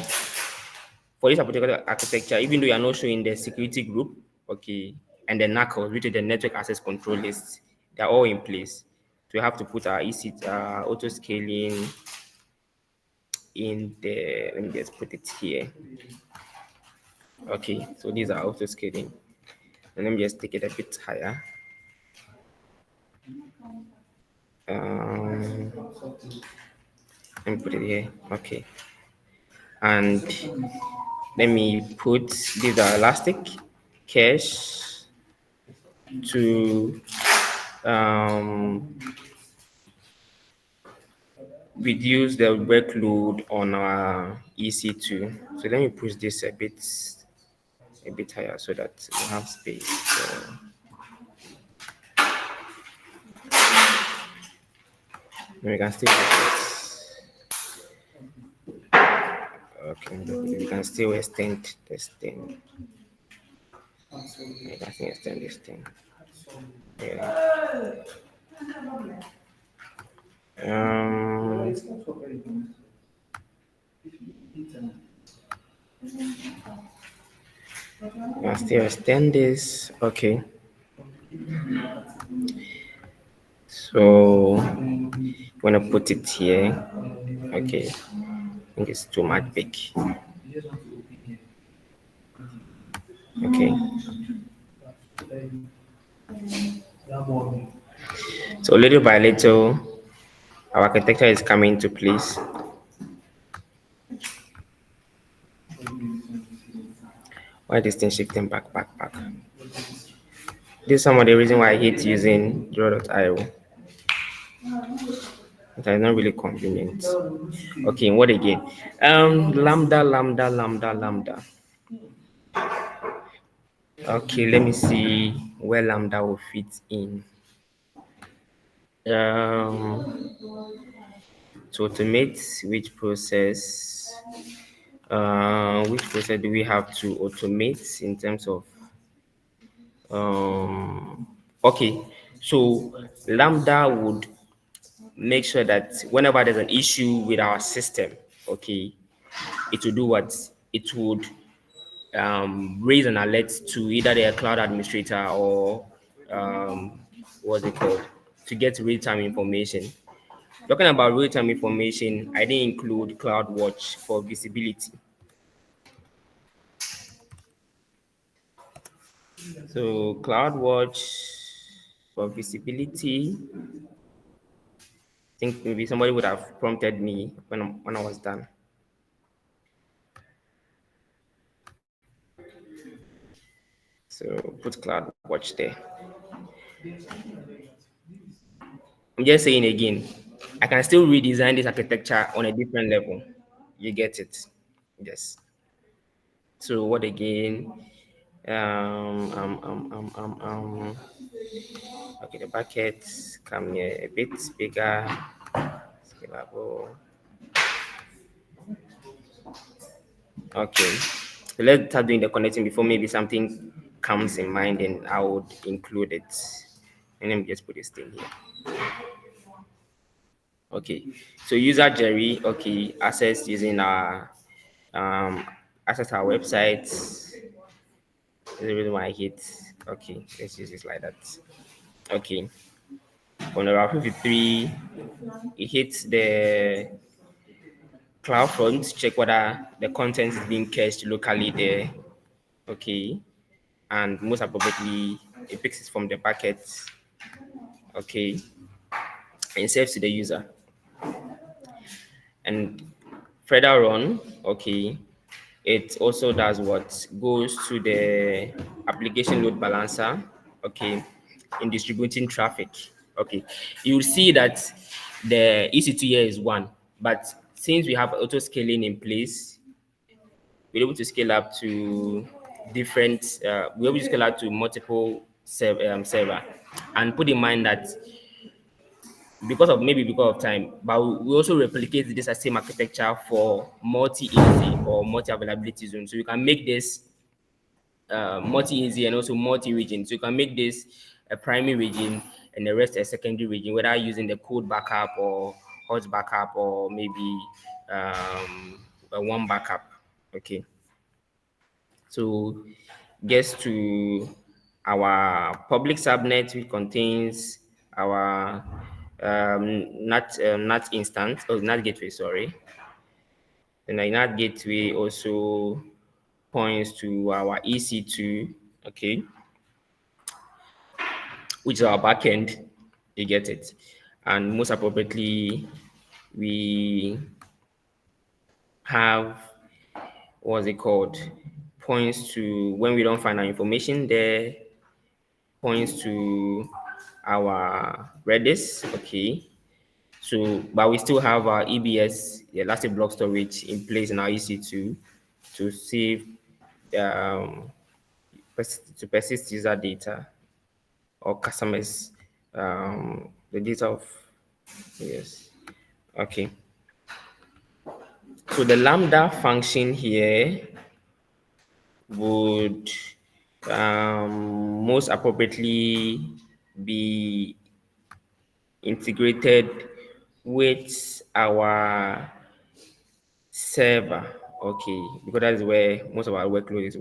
for this particular architecture, even though you are not showing the security group, okay, and the NACL, which is the network access control list, they're all in place. So we have to put our EC auto scaling in the, let me just put it here. Okay, so these are auto scaling. And let me just take it a bit higher. Um, let me put it here. Okay. And let me put, these are elastic cache to um, reduce the workload on our EC2. So let me push this a bit higher so that we have space. So we can still okay, we can still extend this thing. We can still extend this thing. Yeah. Um, we can still extend this. Okay. So I'm gonna put it here. Okay. I think it's too much big. Okay. So little by little, our architecture is coming into place. Why this thing shifting back? This is some of the reason why I hate using draw.io. It is not really convenient. Okay, what again? Lambda. Okay, let me see where lambda will fit in. Um, to automate which process do we have to automate in terms of okay, so lambda would make sure that whenever there's an issue with our system, okay, it will do what? It would raise an alert to either the cloud administrator or what's it called, to get real-time information. Talking about real-time information, I didn't include CloudWatch for visibility. So CloudWatch for visibility, I think maybe somebody would have prompted me when I was done. So put CloudWatch there. I'm just saying again, I can still redesign this architecture on a different level. You get it? Yes. So what again? Um, um, um, um, um, um. Okay, the buckets come here a bit bigger, scalable. Okay, so let's start doing the connecting before maybe something comes in mind and I would include it. And let me just put this thing here. Okay, so user Jerry, okay, access using our access our website. That's the reason why I hit. Okay, let's use this like that. Okay, on the Route 53, it hits the cloud front, check whether the content is being cached locally there. Okay, and most appropriately, it picks it from the buckets. Okay, and saves to the user. And further on, okay, it also does what goes to the application load balancer, okay, in distributing traffic. Okay, you'll see that the EC2 here is one, but since we have auto scaling in place, we're able to scale up to different, we're able to scale up to multiple server. And put in mind that because of time, but we also replicate this same architecture for multi-easy or multi-availability zone. So you can make this multi-easy and also multi-region. So you can make this a primary region and the rest a secondary region, whether using the code backup or hot backup or maybe a one backup. Okay. So gets to our public subnet, which contains our NAT instance, oh, NAT gateway, sorry. And the NAT gateway also points to our EC2, okay, which is our backend. You get it. And most appropriately, we have what's it called? Points to when we don't find our information there, points to our Redis, okay. So, but we still have our EBS, the elastic block storage in place in our EC2 to save, um, to persist user data or customers, the data of, yes, okay. So the Lambda function here would most appropriately be integrated with our server. Okay, because that is where most of our workload is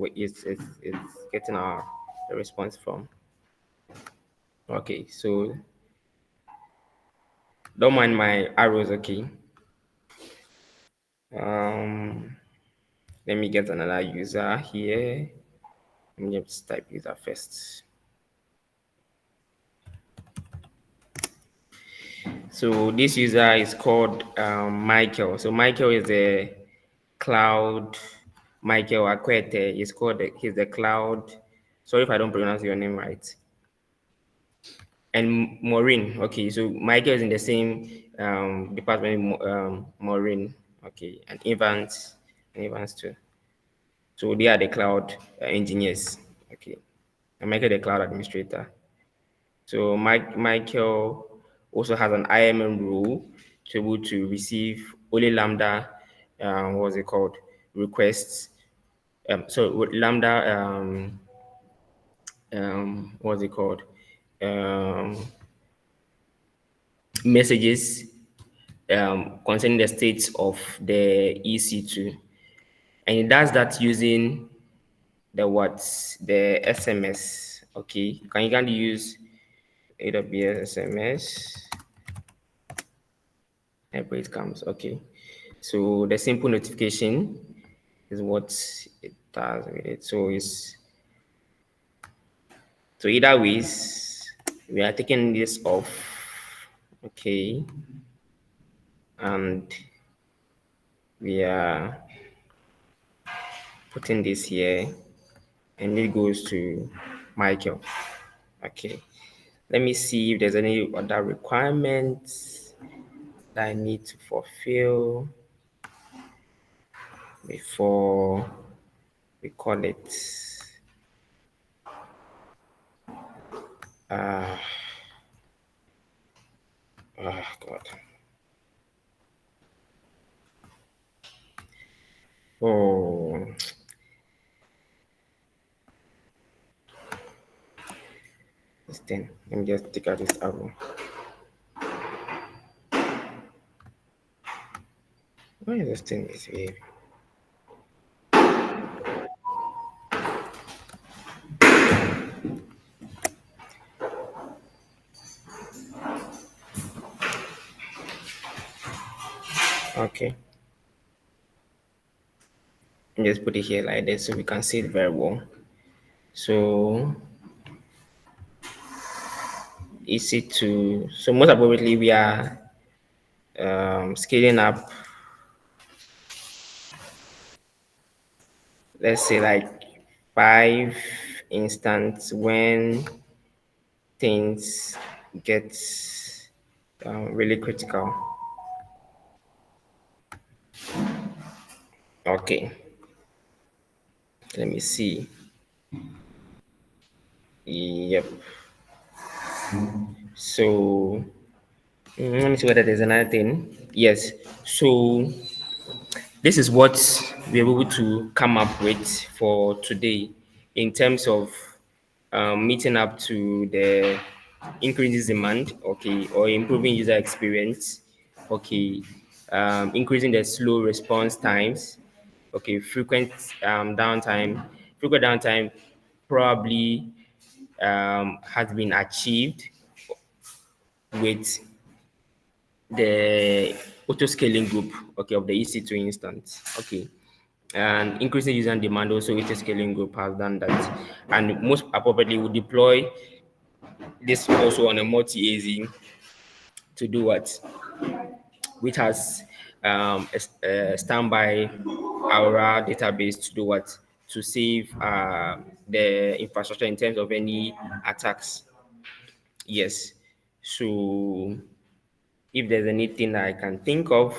getting our the response from. Okay, so don't mind my arrows. Okay, um let me get another user here. Let me just type user first. So this user is called Michael. So Michael is a cloud. Michael Akwete is called. He's the cloud. Sorry if I don't pronounce your name right. And Maureen. Okay, so Michael is in the same department. Maureen. Okay, and Evans too. So they are the cloud engineers. Okay, and Michael the cloud administrator. So Michael also has an IMM rule to be able to receive only Lambda, what's it called, requests. So with Lambda, what's it called, um, messages concerning the states of the EC2, and it does that using the SMS. Okay, you can use AWS SMS. Where it comes. Okay. So the simple notification is what it does with it. So either ways, we are taking this off. Okay. And we are putting this here and it goes to Michael. Okay. Let me see if there's any other requirements that I need to fulfill before we call it. Oh God. Oh, this thing. Let me just take out this arrow. Why is this thing misbehaving? Okay. Just put it here like this so we can see it very well. So easy to, so most appropriately we are scaling up, let's say like 5 instance when things get really critical. Okay, let me see. Yep. So let me see whether there's another thing. Yes. So this is what we're able to come up with for today in terms of meeting up to the increases demand, okay, or improving user experience, okay, increasing the slow response times, okay, frequent downtime probably has been achieved with the auto scaling group, okay, of the EC2 instance, okay. And increasing user demand also auto scaling group has done that. And most appropriately, we deploy this also on a multi-AZ to do what? Which has a standby Aura database to do what? To save the infrastructure in terms of any attacks. Yes. So if there's anything that I can think of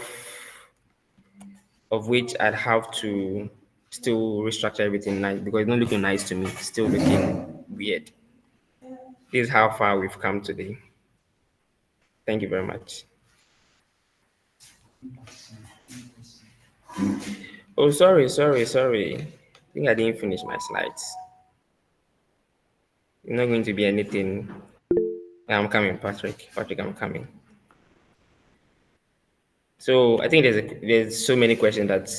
which I'd have to still restructure everything nice because it's not looking nice to me. It's still looking weird. This is how far we've come today. Thank you very much. Oh, sorry. I think I didn't finish my slides. It's not going to be anything. I'm coming, Patrick. Patrick, I'm coming. So I think there's so many questions that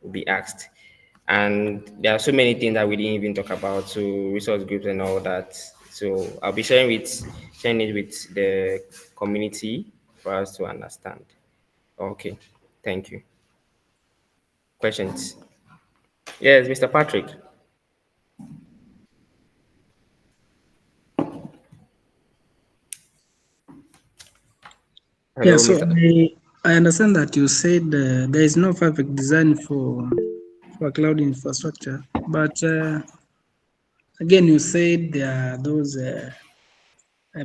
will be asked, and there are so many things that we didn't even talk about. So resource groups and all that. So I'll be sharing it with the community for us to understand. Okay, thank you. Questions? Yes, Mr. Patrick. Yeah, Hello, so Mr. I understand that you said there is no perfect design for cloud infrastructure, but again, you said there are those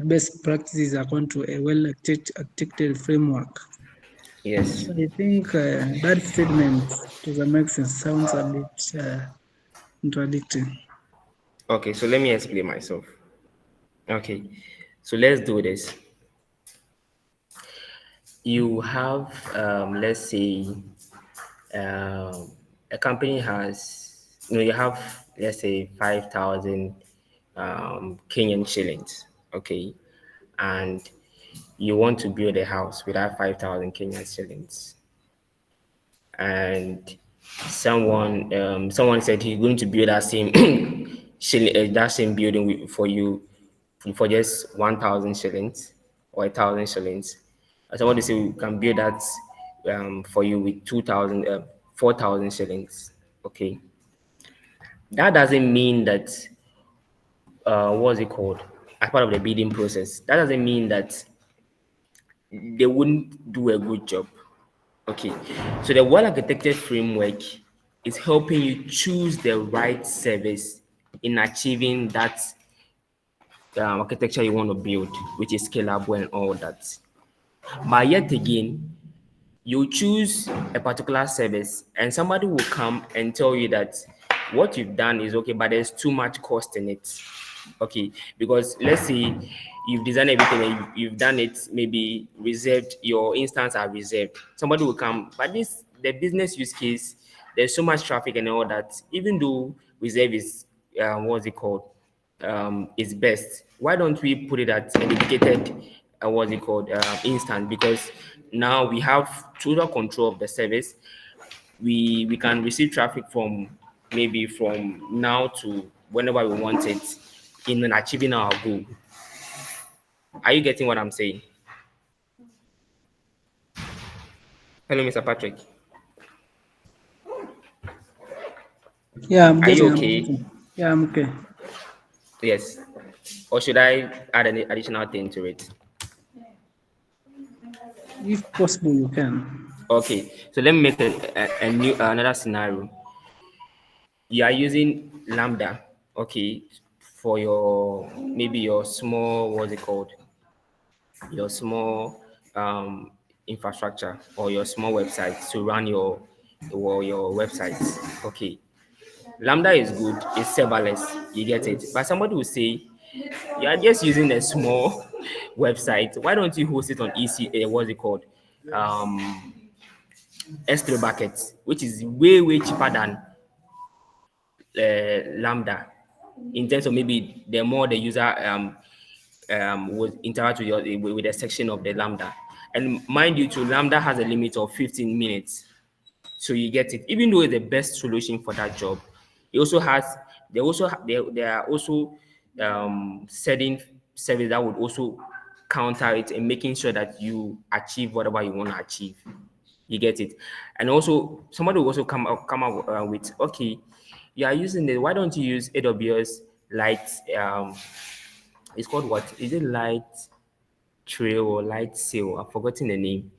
best practices according to a well-architected framework. Yes. So I think that statement, to some extent, sounds a bit contradicting. Okay, so let me explain myself. Okay, so let's do this. You have, let's say, a company has, you have, let's say, 5,000 Kenyan shillings, okay, and you want to build a house with that 5,000 Kenyan shillings, and someone said he's going to build that same that same building for you for just 1,000 shillings or 1,000 shillings. Someone to say we can build that for you with 2,000 4,000 shillings. Okay, that doesn't mean that what's it called, as part of the bidding process, that doesn't mean that they wouldn't do a good job. Okay, so the well architected framework is helping you choose the right service in achieving that architecture you want to build, which is scalable and all that. But yet again, you choose a particular service, and somebody will come and tell you that what you've done is okay, but there's too much cost in it. Okay, because let's say you've designed everything and you've done it, maybe reserved, your instance are reserved. Somebody will come, but this the business use case, there's so much traffic and all that. Even though reserve is what's it called? Is best. Why don't we put it at a dedicated what's it called instance? Because now we have total control of the service. We can receive traffic from maybe from now to whenever we want it in achieving our goal. Are you getting what I'm saying? Hello, Mr. Patrick. Yeah, I'm Are you getting. I'm okay? getting. Yeah, I'm okay. Yes. Or should I add any additional thing to it? If possible, you can. Okay. So let me make a new another scenario. You are using Lambda, okay, for your maybe your small what's it called? Your small infrastructure or your small website to run your websites. Okay. Lambda is good, it's serverless, you get it. But somebody will say, you are just using a small website. Why don't you host it on what's it called? Um, S3 buckets, which is way cheaper than Lambda in terms of maybe the more the user would interact with with a section of the Lambda. And mind you, too, Lambda has a limit of 15 minutes. So you get it. Even though it's the best solution for that job, it also has there are also setting service that would also counter it and making sure that you achieve whatever you want to achieve. You get it. And also somebody will also come up with, okay, you are using it, why don't you use AWS Light? It's called what? Is it Light Trail or Light Sail? I've forgotten the name.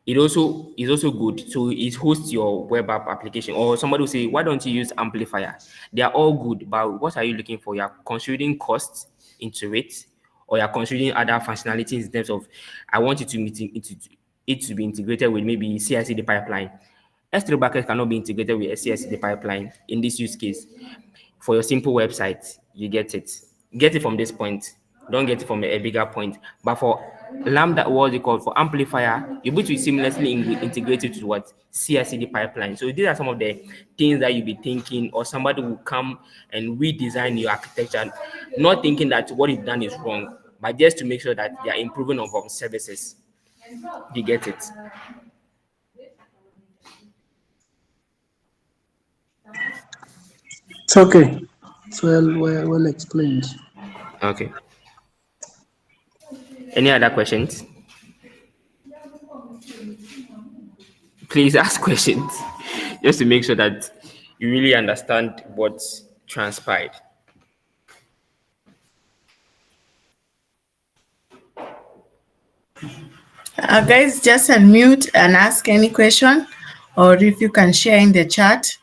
It also is also good. So it hosts your web app application. Or somebody will say, why don't you use Amplifier? They are all good, but what are you looking for? You are considering costs into it, or you are considering other functionalities in terms of, I want it to be integrated with maybe CI/CD pipeline. S3 bucket cannot be integrated with a CI/CD pipeline in this use case. For your simple website, you get it. Get it from this point. Don't get it from a bigger point. But for Lambda, what they call for amplifier, you're able to seamlessly integrate it to what CI/CD pipeline. So these are some of the things that you'll be thinking, or somebody will come and redesign your architecture, not thinking that what you've done is wrong, but just to make sure that they are improving on services. You get it? It's okay. It's well explained. Okay. Any other questions? Please ask questions just to make sure that you really understand what's transpired. Guys, just unmute and ask any question, or if you can share in the chat,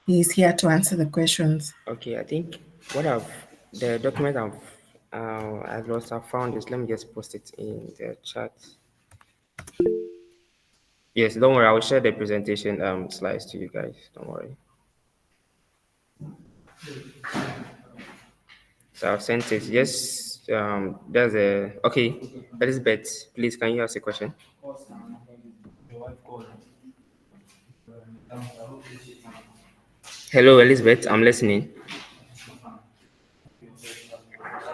he's here to answer the questions. Okay, I think the document I've found is, let me just post it in the chat. Yes, don't worry, I will share the presentation slides to you guys. Don't worry. So I've sent it. Yes, there's a okay. Elizabeth, please, can you ask a question? Hello, Elizabeth, I'm listening.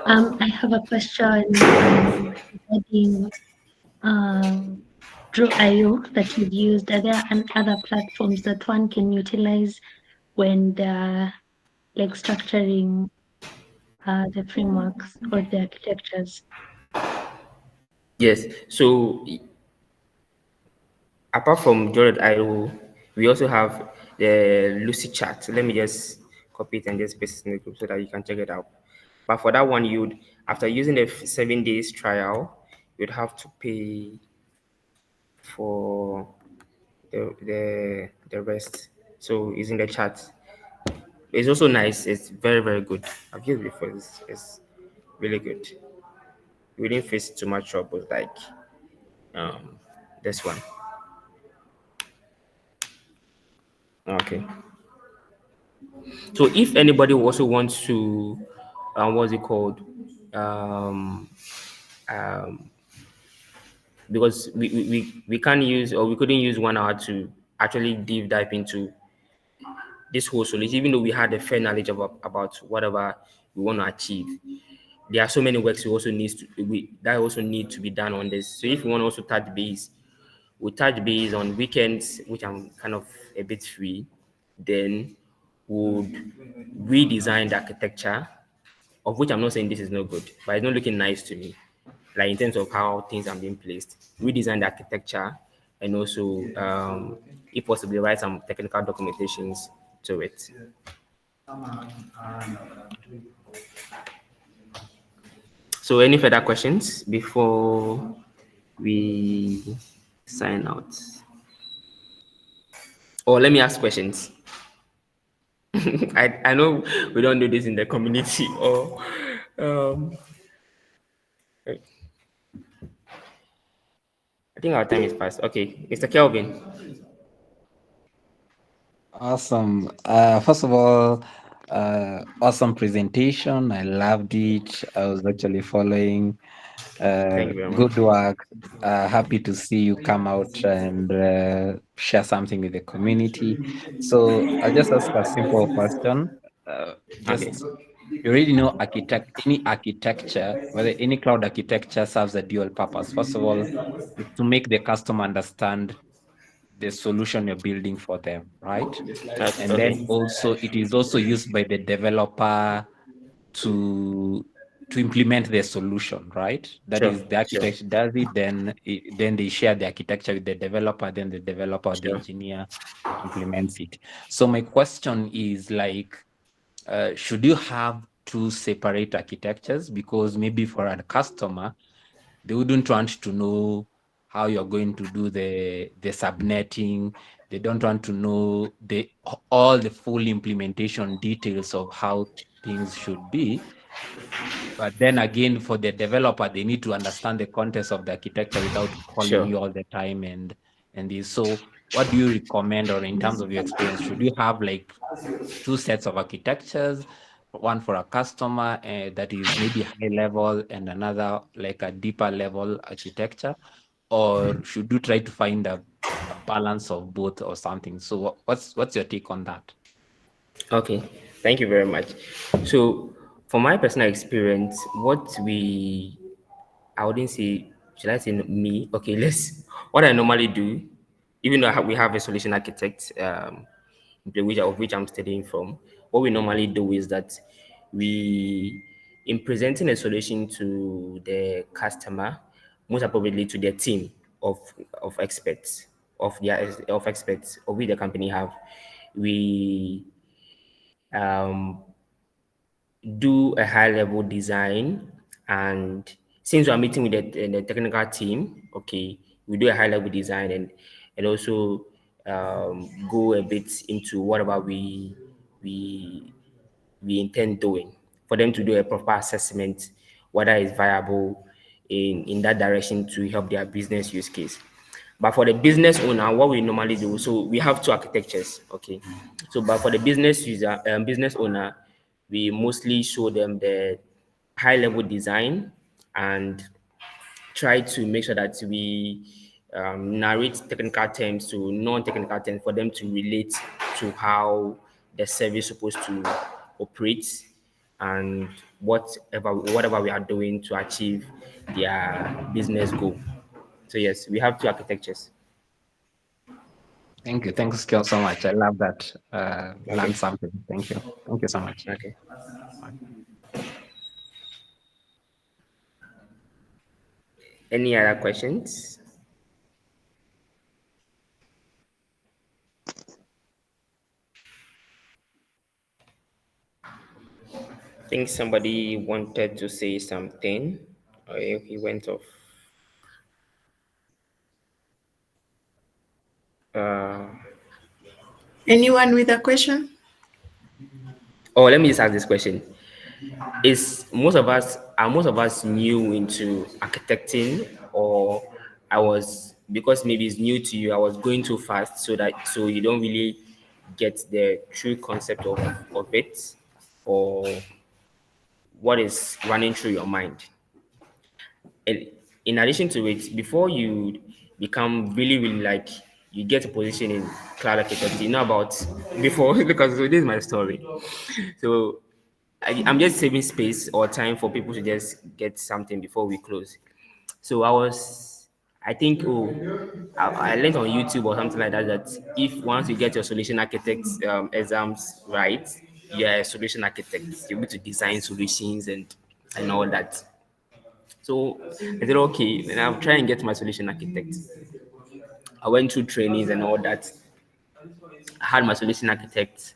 I have a question regarding Draw.io that you've used. Are there other platforms that one can utilize when they're like structuring the frameworks or the architectures? Yes. So apart from Draw.io, we also have the Lucy chat. Let me just copy it and just paste it in the group so that you can check it out. But for that one, you'd after using the 7 days trial, you'd have to pay for the rest. So it's in the chat. It's also nice. It's very good. I've used it before. It's really good. We didn't face too much trouble like um this one. Okay. So if anybody also wants to, what's it called? Um, um, because we can't use, or we couldn't use 1 hour to actually deep dive into this whole solution, even though we had a fair knowledge about whatever we want to achieve. There are so many works that also need to be done on this. So if we want to also touch base, we touch base on weekends, which I'm kind of a bit free. Then would redesign the architecture, of which I'm not saying this is not good, but it's not looking nice to me. Like in terms of how things are being placed, redesign the architecture, and also, if possibly, write some technical documentations to it. So, any further questions before we sign out? Or let me ask questions. I know we don't do this in the community, or I think our time is past. Okay, Mr. Kelvin. Awesome. First of all, awesome presentation. I loved it. I was actually following. Thank you very much. Good work. Happy to see you come out and share something with the community. So I'll just ask a simple question. Okay. Just you already know any architecture, whether any cloud architecture serves a dual purpose. First of all, is to make the customer understand the solution you're building for them, right? And then Okay. also it is also used by the developer to implement their solution, right? That Sure. is, the Sure. architect does it, then they share the architecture with the developer, then the developer or the Sure. engineer implements it. So my question is like, should you have two separate architectures? Because maybe for a customer, they wouldn't want to know how you're going to do the subnetting. They don't want to know all the full implementation details of how things should be. But then again, for the developer, they need to understand the context of the architecture without calling Sure. you all the time and this. So what do you recommend, or in terms of your experience, should you have like two sets of architectures, one for a customer that is maybe high level and another like a deeper level architecture, or should you try to find a balance of both or something? So what's your take on that? Okay, thank you very much. So, for my personal experience, I wouldn't say, should I say me? Okay, what I normally do, even though we have a solution architect, of which I'm studying from, what we normally do is that in presenting a solution to the customer, most appropriately to their team of experts, of experts of which the company have, we um, do a high level design, and since we are meeting with the technical team, okay, we do a high level design, and also, go a bit into whatever we we intend doing, for them to do a proper assessment whether it's viable in that direction to help their business use case. But for the business owner, what we normally do, so we have two architectures, okay. So, but for the business owner, we mostly show them the high level design, and try to make sure that we, narrate technical terms to non-technical terms for them to relate to how the service is supposed to operate, and whatever we are doing to achieve their business goal. So yes, we have two architectures. Thank you. Thank you so much. I love that. Learned Okay. something. Thank you. Thank you so much. Okay. Any other questions? I think somebody wanted to say something. Oh, he went off. Uh, Anyone with a question? let me just ask this question: Is most of us new into architecting, or I was, because maybe it's new to you, I was going too fast, so you don't really get the true concept of it, or what is running through your mind? And in addition to it, before you become really, really like you get a position in cloud architecture, you know about before because so this is my story. So I'm just saving space or time for people to just get something before we close. So I think, I learned on YouTube or something like that, that if once you get your solution architect exams right, you're a solution architect. You're able to design solutions and all that. So I said, okay, then I'll try and get my solution architect. I went through trainings and all that. I had my solution architect,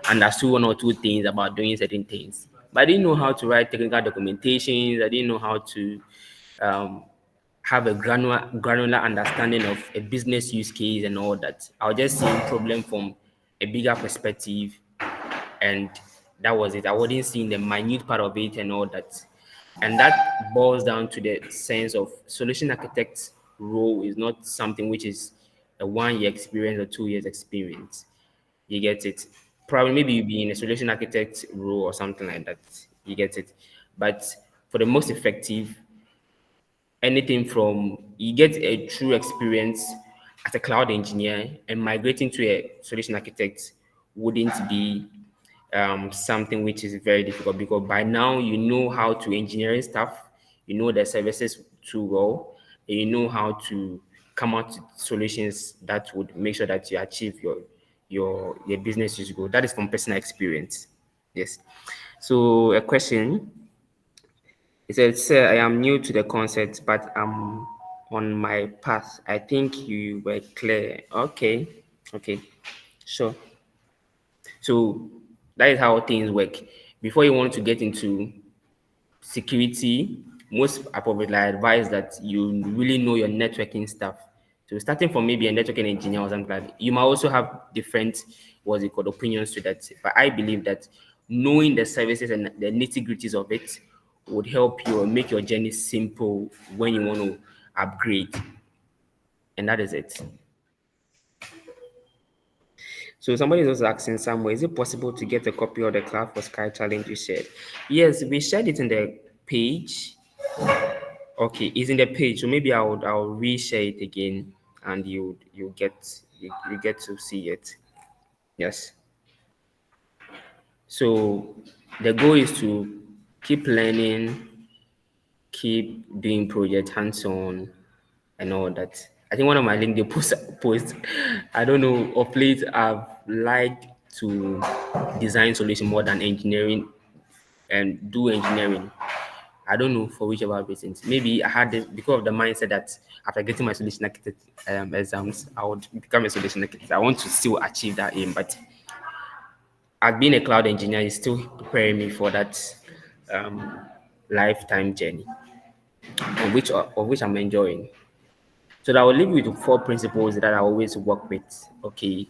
understood one or two things about doing certain things. But I didn't know how to write technical documentations. I didn't know how to um, have a granular understanding of a business use case and all that. I was just seeing problem from a bigger perspective, and that was it. I wasn't seeing the minute part of it and all that. And that boils down to the sense of solution architect role is not something which is a 1 year experience or 2 years experience. You get it. Probably maybe you be in a solution architect role or something like that. You get it. But for the most effective, anything from you get a true experience as a cloud engineer and migrating to a solution architect wouldn't be something which is very difficult because by now you know how to engineering stuff, you know the services too well, and you know how to come out with solutions that would make sure that you achieve your business use goal. That is from personal experience. Yes. So a question. He said, Sir, I am new to the concept, but I'm on my path. I think you were clear. Okay. Okay. Sure. So that is how things work. Before you want to get into security, most appropriately I advise that you really know your networking stuff. So starting from maybe a networking engineer or something like that, you might also have different what's it called opinions to that. But I believe that knowing the services and the nitty-gritties of it would help you or make your journey simple when you want to upgrade. And that is it. So somebody is also asking somewhere, is it possible to get a copy of the Cloud for Sky challenge you shared? Yes, we shared it in the page. Okay, it's in the page, so maybe I'll reshare it again, and you get to see it. Yes. So the goal is to keep learning, keep doing project hands-on, and all that. I think one of my LinkedIn posts, I don't know, of late I've liked to design solution more than engineering and do engineering. I don't know for whichever reasons. Maybe I had this because of the mindset that after getting my solution architect exams, I would become a solution architect. I want to still achieve that aim, but as being a cloud engineer is still preparing me for that um, lifetime journey, of which I'm enjoying. So I will leave you with 4 principles that I always work with. Okay,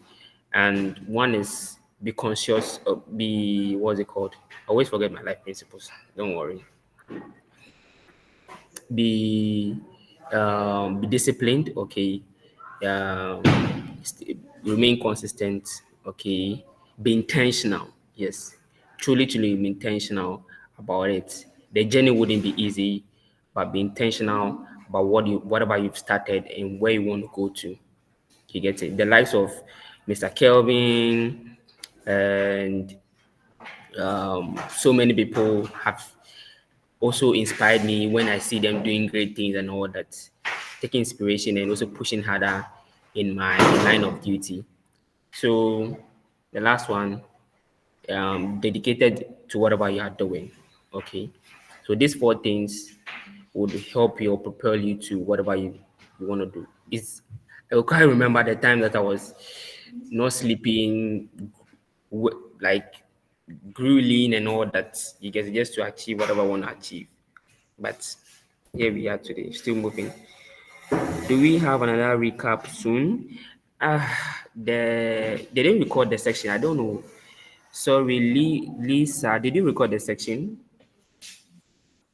and one is be conscious. Be what's it called? I always forget my life principles. Don't worry. Be disciplined. Okay, um, remain consistent. Okay, be intentional. Yes, truly be intentional about it. The journey wouldn't be easy, but be intentional about whatever you've started and where you want to go to. You get it. The likes of Mr. Kelvin and so many people have also inspired me when I see them doing great things and all that, taking inspiration and also pushing harder in my line of duty. So the last one, dedicated to whatever you are doing. Okay. So these 4 things would help you or propel you to whatever you want to do. I quite remember the time that I was not sleeping, like grueling and all that. You get just to achieve whatever I want to achieve. But here we are today, still moving. Do we have another recap soon? They didn't record the section. I don't know. Sorry, Lisa, did you record the section?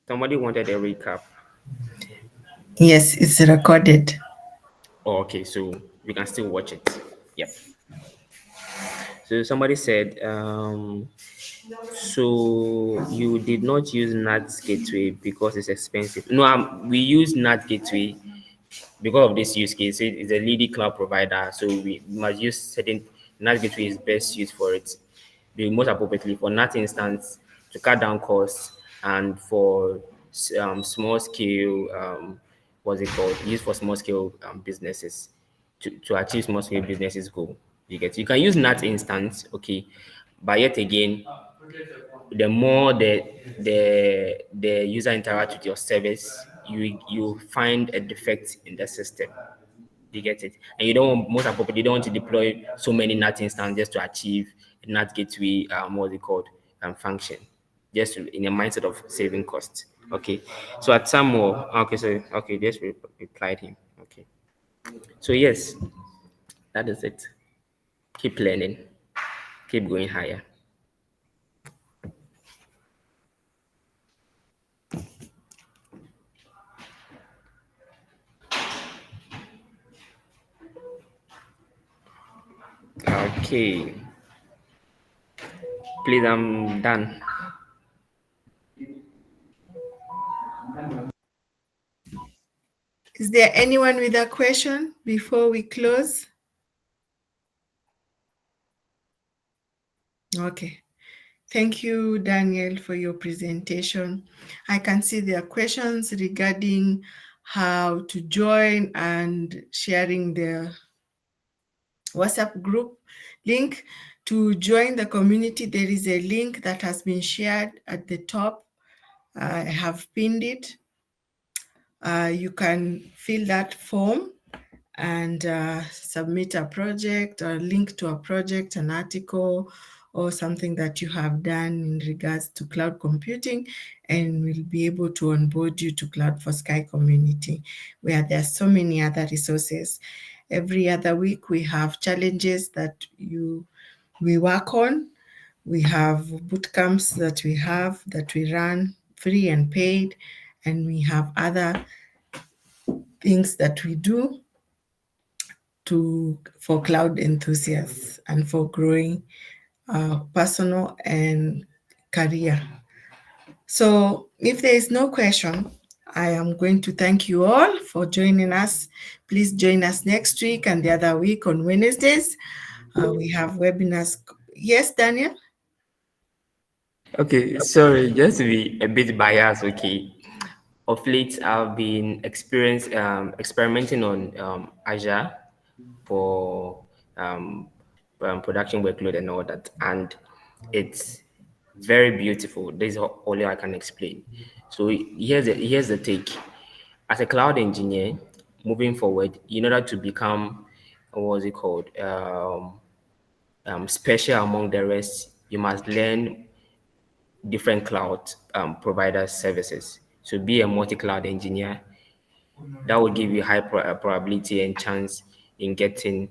Somebody wanted a recap. Yes, it's recorded. Oh, okay, so we can still watch it. Yep. So somebody said, So you did not use NAT gateway because it's expensive. No, we use NAT gateway because of this use case. It's a leading cloud provider, so we must use certain NAT gateway is best used for it. The most appropriately for NAT instance to cut down costs and for small scale what's it called? Used for small scale businesses to achieve small scale businesses goal. You can use NAT instance, okay, but yet again the more the user interact with your service, you find a defect in the system. You get it, and you don't want, most appropriately, you don't want to deploy so many NAT instances just to achieve a NAT gateway what's it called function, just in a mindset of saving costs. Okay, so at some more, okay, so okay, just replied him. Okay, so yes, that is it. Keep learning, keep going higher. Okay, please, I'm done. Is there anyone with a question before we close? Okay. Thank you, Daniel, for your presentation. I can see there are questions regarding how to join and sharing the WhatsApp group link. To join the community, there is a link that has been shared at the top. I have pinned it. You can fill that form and submit a project or link to a project, an article, or something that you have done in regards to cloud computing, and we'll be able to onboard you to Cloud4Sky community, where there are so many other resources. Every other week, we have challenges that we work on. We have boot camps that we run, free and paid, and we have other things that we do for cloud enthusiasts and for growing personal and career. So if there is no question, I am going to thank you all for joining us. Please join us next week and the other week on Wednesdays. We have webinars. Yes, Daniel? Okay, sorry, just to be a bit biased, okay. Of late, I've been experimenting on Azure for production workload and all that, and it's very beautiful. This is all I can explain. So here's the take. As a cloud engineer, moving forward, in order to become what's it called special among the rest, you must learn different cloud provider services. So be a multi-cloud engineer. That will give you high probability and chance in getting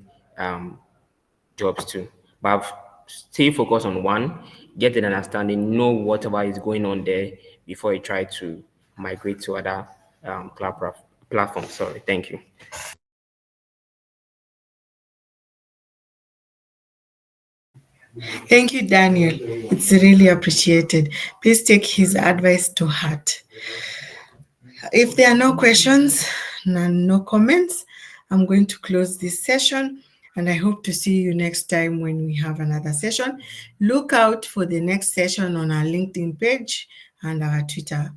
jobs too. But stay focused on one, get an understanding, know whatever is going on there before you try to migrate to other platforms. Sorry, thank you. Thank you, Daniel. It's really appreciated. Please take his advice to heart. If there are no questions and no comments, I'm going to close this session, and I hope to see you next time when we have another session. Look out for the next session on our LinkedIn page and our Twitter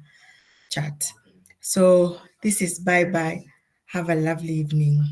chat. So this is bye-bye. Have a lovely evening.